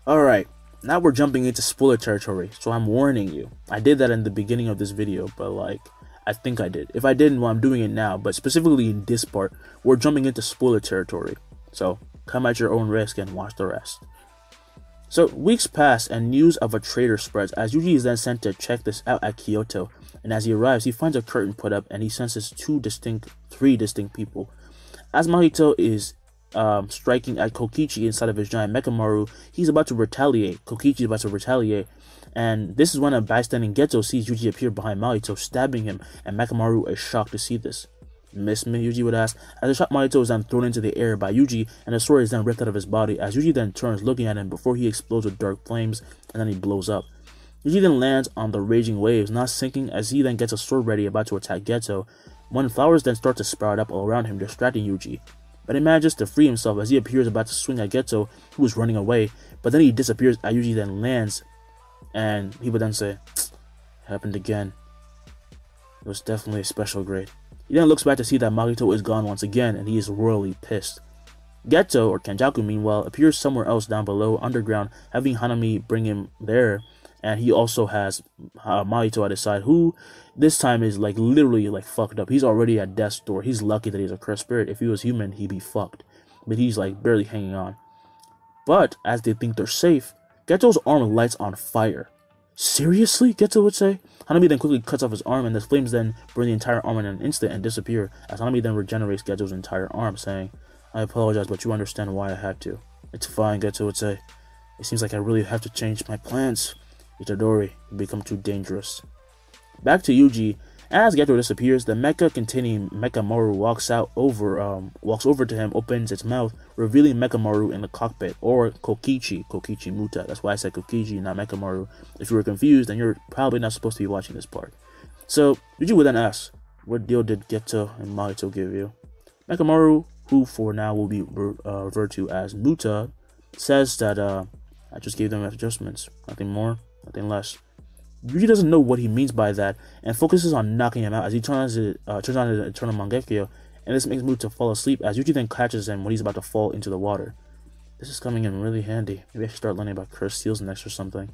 Alright, now we're jumping into spoiler territory, so I'm warning you. I did that in the beginning of this video, but like, I think I did. If I didn't, well, I'm doing it now, but specifically in this part, we're jumping into spoiler territory. So come at your own risk and watch the rest. So weeks pass and news of a traitor spreads as Yuji is then sent to check this out at Kyoto, and as he arrives he finds a curtain put up and he senses three distinct people. As Mahito is striking at Kokichi inside of his giant Mechamaru, he's about to retaliate. Kokichi is about to retaliate, and this is when a bystanding Geto sees Yuji appear behind Mahito, stabbing him, and Mechamaru is shocked to see this. Miss me, Yuji would ask, as the shot Mahito is then thrown into the air by Yuji, and the sword is then ripped out of his body, as Yuji then turns looking at him before he explodes with dark flames, and then he blows up. Yuji then lands on the raging waves, not sinking, as he then gets a sword ready about to attack Geto, when flowers then start to sprout up all around him, distracting Yuji. But he manages to free himself as he appears about to swing at Geto, who is running away, but then he disappears as Yuji then lands, and he would then say, "Happened again. It was definitely a special grade." He then looks back to see that Mahito is gone once again, and he is royally pissed. Geto, or Kenjaku, meanwhile, appears somewhere else down below, underground, having Hanami bring him there, and he also has Mahito at his side, who this time is like literally like fucked up. He's already at death's door. He's lucky that he's a cursed spirit. If he was human, he'd be fucked. But he's like barely hanging on. But as they think they're safe, Geto's arm lights on fire. Seriously? Geto would say. Hanami then quickly cuts off his arm, and the flames then burn the entire arm in an instant and disappear, as Hanami then regenerates Geto's entire arm, saying, "I apologize, but you understand why I had to." "It's fine," Geto would say. "It seems like I really have to change my plans. Itadori, you become too dangerous." Back to Yuji. As Geto disappears, the mecha containing Mechamaru walks over to him, opens its mouth, revealing Mechamaru in the cockpit, or Kokichi Muta. That's why I said Kokichi, not Mechamaru. If you were confused, then you're probably not supposed to be watching this part. So Yuji would then ask, "What deal did Geto and Mahito give you?" Mechamaru, who for now will be referred to as Muta, says that I just gave them adjustments, nothing more, nothing less. Yuji doesn't know what he means by that and focuses on knocking him out as he turns on his eternal Mangekyou, and this makes Muta fall asleep as Yuji then catches him when he's about to fall into the water. This is coming in really handy. Maybe I should start learning about cursed seals next or something.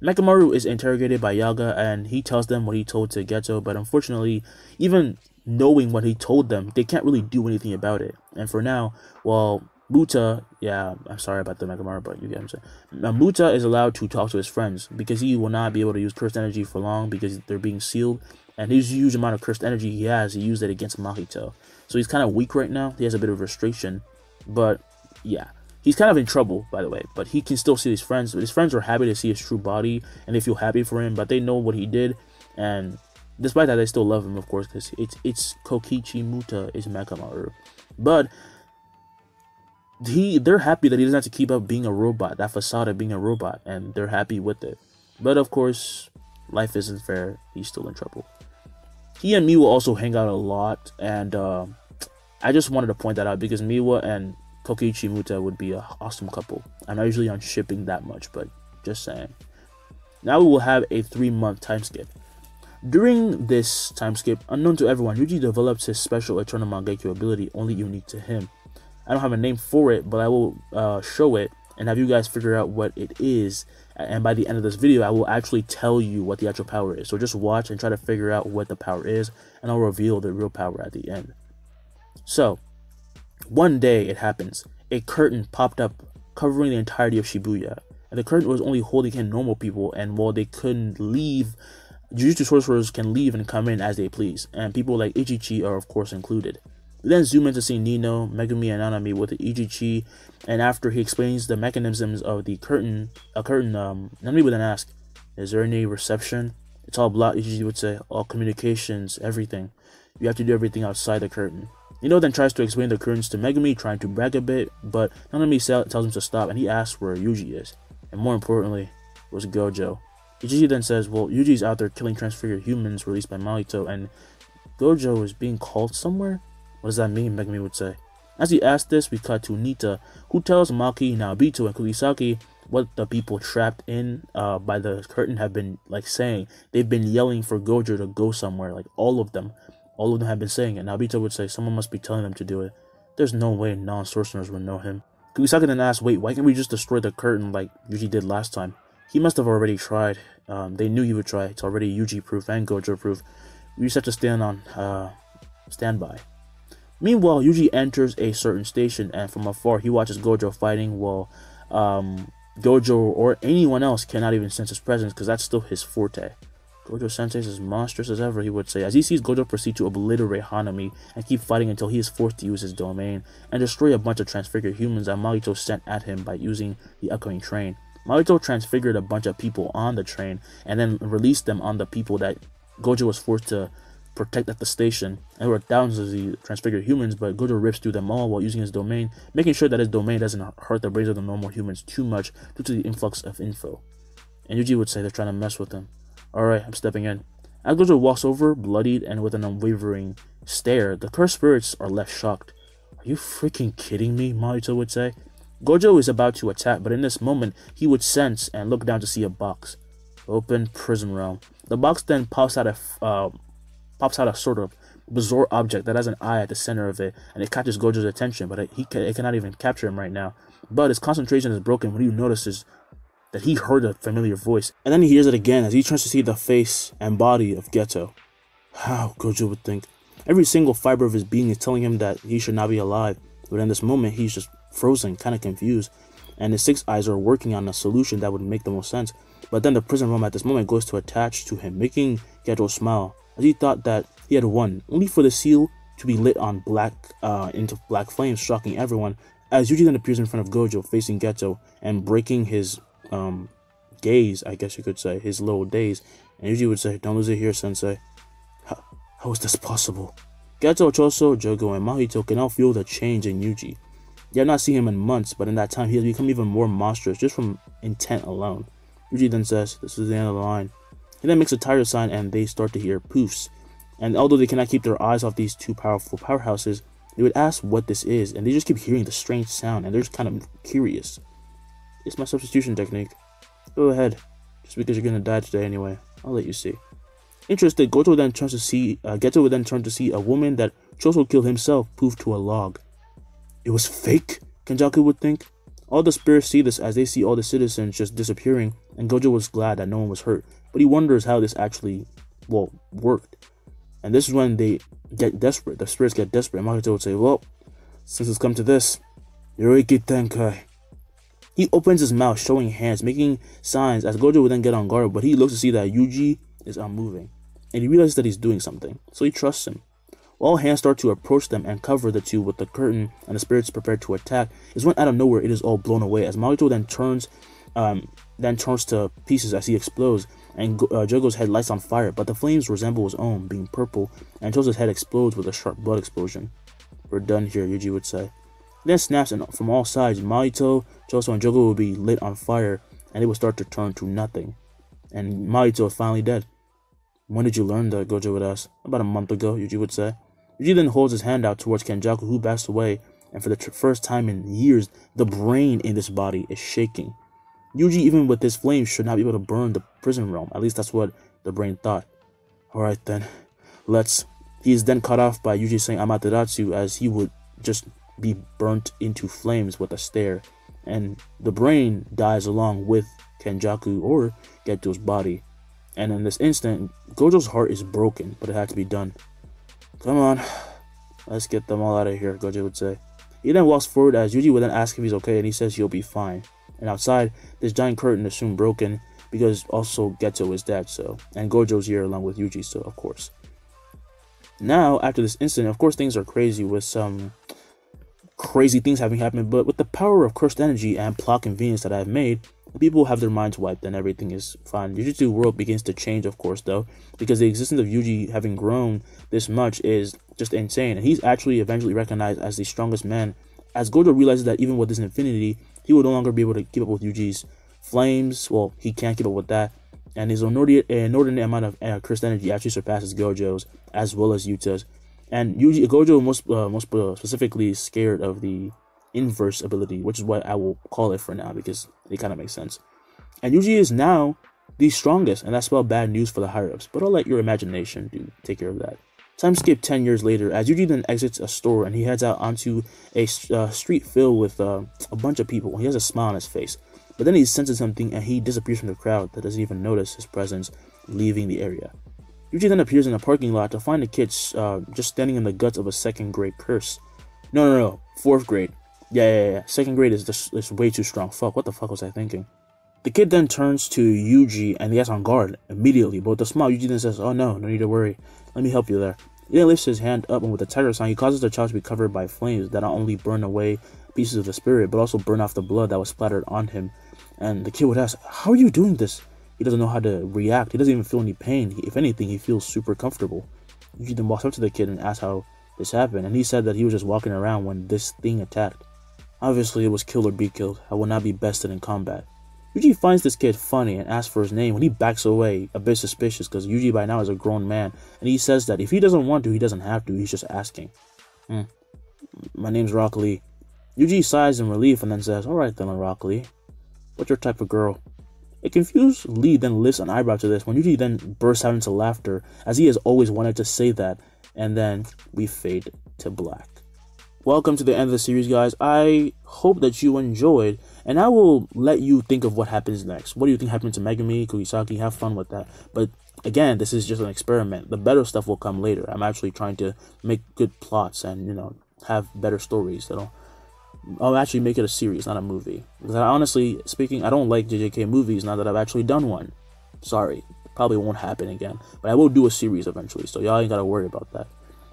Mechamaru is interrogated by Yaga and he tells them what he told to Geto, but unfortunately, even knowing what he told them, they can't really do anything about it. And for now, well, Muta, yeah, I'm sorry about the Mechamaru, but you get what I'm saying. Muta is allowed to talk to his friends because he will not be able to use cursed energy for long because they're being sealed. And his huge amount of cursed energy he used it against Mahito. So he's kind of weak right now. He has a bit of restriction. But yeah, he's kind of in trouble, by the way. But he can still see his friends. His friends are happy to see his true body and they feel happy for him. But they know what he did. And despite that, they still love him, of course, because it's Kokichi Muta is Mechamaru. But they're happy that he doesn't have to keep up being a robot, that facade of being a robot, and they're happy with it. But of course, life isn't fair. He's still in trouble. He and Miwa also hang out a lot, and I just wanted to point that out because Miwa and Kokichi Muta would be an awesome couple. I'm not usually on shipping that much, but just saying. Now we will have a 3-month time skip. During this time skip, unknown to everyone, Yuji develops his special Eternal Mangekyou ability only unique to him. I don't have a name for it, but I will show it and have you guys figure out what it is. And by the end of this video, I will actually tell you what the actual power is. So just watch and try to figure out what the power is, and I'll reveal the real power at the end. So, one day it happens. A curtain popped up covering the entirety of Shibuya. And the curtain was only holding in normal people, and while they couldn't leave, Jujutsu sorcerers can leave and come in as they please. And people like Ichichi are of course included. We then zoom in to see Nino, Megumi, and Nanami with Ichichi, and after he explains the mechanisms of the curtain, Nanami would then ask, "Is there any reception?" "It's all blocked," Ichichi would say. "All communications, everything. You have to do everything outside the curtain." Nino then tries to explain the curtains to Megumi, trying to brag a bit, but Nanami tells him to stop, and he asks where Yuji is, and more importantly, where's Gojo? Ichichi then says, well, Yuji's out there killing transfigured humans released by Mahito, and Gojo is being called somewhere? What does that mean? Megumi would say. As he asks this, we cut to Nita, who tells Maki, Naobito, and Kugisaki what the people trapped in by the curtain have been like saying. They've been yelling for Gojo to go somewhere, like all of them have been saying it. And Obito would say someone must be telling them to do it. There's no way non-sorcerers would know him. Kugisaka then asked, wait, why can't we just destroy the curtain like Yuji did last time? He must have already tried. They knew he would try. It's already Yuji proof and Gojo proof. We just have to stand on standby. Meanwhile, Yuji enters a certain station, and from afar he watches Gojo fighting while Gojo or anyone else cannot even sense his presence because that's still his forte. Gojo Sensei is as monstrous as ever, he would say, as he sees Gojo proceed to obliterate Hanami and keep fighting until he is forced to use his domain and destroy a bunch of transfigured humans that Mahito sent at him by using the echoing train. Mahito transfigured a bunch of people on the train and then released them on the people that Gojo was forced to protect at the station. And there were thousands of the transfigured humans, but Gojo rips through them all while using his domain, making sure that his domain doesn't hurt the brains of the normal humans too much due to the influx of info. And Yuji would say they're trying to mess with him. Alright, I'm stepping in. As Gojo walks over, bloodied and with an unwavering stare, the cursed spirits are left shocked. Are you freaking kidding me? Mahito would say. Gojo is about to attack, but in this moment, he would sense and look down to see a box. Open prison realm. The box then pops out a sort of bizarre object that has an eye at the center of it, and it catches Gojo's attention, but it cannot even capture him right now. But his concentration is broken when he notices that he heard a familiar voice, and then he hears it again as he turns to see the face and body of Geto. How, Gojo would think. Every single fiber of his being is telling him that he should not be alive, but in this moment he's just frozen, kind of confused, and his 6 eyes are working on a solution that would make the most sense. But then the prison realm at this moment goes to attach to him, making Geto smile, as he thought that he had won, only for the seal to be lit on into black flames, shocking everyone, as Yuji then appears in front of Gojo, facing Geto, and breaking his gaze, I guess you could say, his little daze. And Yuji would say, don't lose it here, sensei. How is this possible? Geto, Choso, Jogo, and Mahito can now feel the change in Yuji. They have not seen him in months, but in that time he has become even more monstrous just from intent alone. Yuji then says, this is the end of the line. He then makes a tire sign and they start to hear poofs. And although they cannot keep their eyes off these two powerful powerhouses, they would ask what this is, and they just keep hearing the strange sound, and they're just kind of curious. It's my substitution technique. Go ahead. Just because you're gonna die today anyway. I'll let you see. Interested, Geto then turns to see a woman that Choso killed himself poofed to a log. It was fake, Kenjaku would think. All the spirits see this as they see all the citizens just disappearing, and Gojo was glad that no one was hurt, but he wonders how this actually, worked. And this is when they get desperate. The spirits get desperate, and Mahito would say, well, since it's come to this, Yoiki Tenkai. He opens his mouth, showing hands, making signs as Gojo would then get on guard, but he looks to see that Yuji is unmoving, and he realizes that he's doing something, so he trusts him. While hands start to approach them and cover the two with the curtain, and the spirits prepare to attack, is when out of nowhere it is all blown away, as Mahito then turns to pieces as he explodes, and Jogo's head lights on fire, but the flames resemble his own, being purple, and Choso's head explodes with a sharp blood explosion. We're done here, Yuji would say. He then snaps, and from all sides, Mahito, Choso, and Jogo will be lit on fire, and they will start to turn to nothing. And Mahito is finally dead. When did you learn that? Gojo would ask. About a month ago, Yuji would say. Yuji then holds his hand out towards Kenjaku, who backs away, and for the first time in years, the brain in this body is shaking. Yuji, even with his flames, should not be able to burn the prison realm. At least that's what the brain thought. Alright then, let's. He is then cut off by Yuji saying Amaterasu, as he would just be burnt into flames with a stare. And the brain dies along with Kenjaku or Geto's body. And in this instant, Gojo's heart is broken, but it had to be done. Come on, let's get them all out of here, Gojo would say. He then walks forward as Yuji would then ask if he's okay, and he says he'll be fine. And outside, this giant curtain is soon broken, because also Geto is dead, so. And Gojo's here along with Yuji, so of course. Now, after this incident, of course things are crazy with some crazy things having happened, but with the power of cursed energy and plot convenience that I have made, people have their minds wiped and everything is fine. Jujutsu world begins to change, of course, though, because the existence of Yuji having grown this much is just insane, and he's actually eventually recognized as the strongest man, as Gojo realizes that even with his infinity, he will no longer be able to keep up with Yuji's flames. Well, he can't keep up with that, and his inordinate amount of cursed energy actually surpasses Gojo's as well as Yuta's. And Gojo most specifically is scared of the inverse ability, which is what I will call it for now because it kind of makes sense. And Yuji is now the strongest, and that's spelled bad news for the higher-ups, but I'll let your imagination take care of that. Time skip 10 years later, as Yuji then exits a store and he heads out onto a street filled with a bunch of people. He has a smile on his face, but then he senses something and he disappears from the crowd that doesn't even notice his presence leaving the area. Yuji then appears in a parking lot to find the kids just standing in the guts of a second grade curse. No, 4th grade. Yeah. 2nd grade is way too strong. Fuck, what the fuck was I thinking? The kid then turns to Yuji and he gets on guard immediately, but with a smile, Yuji then says, "Oh no need to worry. Let me help you there." He then lifts his hand up and with a tiger sign, he causes the child to be covered by flames that not only burn away pieces of the spirit, but also burn off the blood that was splattered on him. And the kid would ask, "How are you doing this?" He doesn't know how to react. He doesn't even feel any pain. If anything, he feels super comfortable. Yuji then walks up to the kid and asks how this happened, and he said that he was just walking around when this thing attacked. Obviously, it was kill or be killed. I will not be bested in combat. Yuji finds this kid funny and asks for his name when he backs away, a bit suspicious because Yuji by now is a grown man, and he says that if he doesn't want to, he doesn't have to, he's just asking. My name's Rock Lee. Yuji sighs in relief and then says, "Alright then, Rock Lee. What's your type of girl?" A confused Lee then lifts an eyebrow to this when Yuji then bursts out into laughter, as he has always wanted to say that, and then we fade to black. Welcome to the end of the series, guys. I hope that you enjoyed, and I will let you think of what happens next. What do you think happened to Megumi, Kugisaki? Have fun with that. But again, this is just an experiment. The better stuff will come later. I'm actually trying to make good plots and, have better stories. I'll actually make it a series, not a movie. Because honestly speaking, I don't like JJK movies now that I've actually done one. Sorry, probably won't happen again. But I will do a series eventually, so y'all ain't gotta worry about that.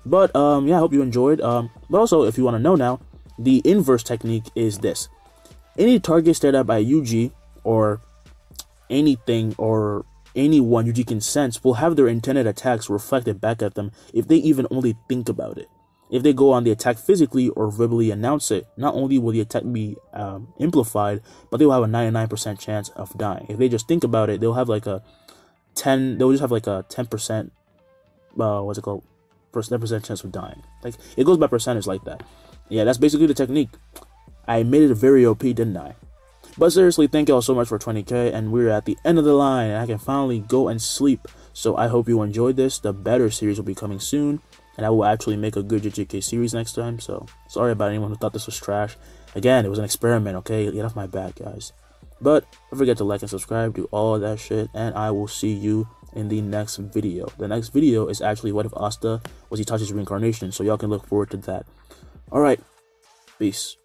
But yeah, I hope you enjoyed. But also, if you want to know now, the inverse technique is this: any target stared at by Yuji or anything or anyone Yuji can sense will have their intended attacks reflected back at them if they even only think about it. If they go on the attack physically or verbally announce it, not only will the attack be amplified, but they will have a 99% chance of dying. If they just think about it, they'll have like a 10%, what's it called? 10% chance of dying. Like, it goes by percentage like that. Yeah, that's basically the technique. I made it very OP, didn't I? But seriously, thank y'all so much for 20k, and we're at the end of the line, and I can finally go and sleep. So I hope you enjoyed this. The better series will be coming soon, and I will actually make a good JJK series next time. So sorry about anyone who thought this was trash. Again, it was an experiment, okay? Get off my back, guys. But don't forget to like and subscribe, do all that shit, and I will see you in the next video. The next video is actually what if Asta was Itachi's reincarnation, so y'all can look forward to that. Alright, peace.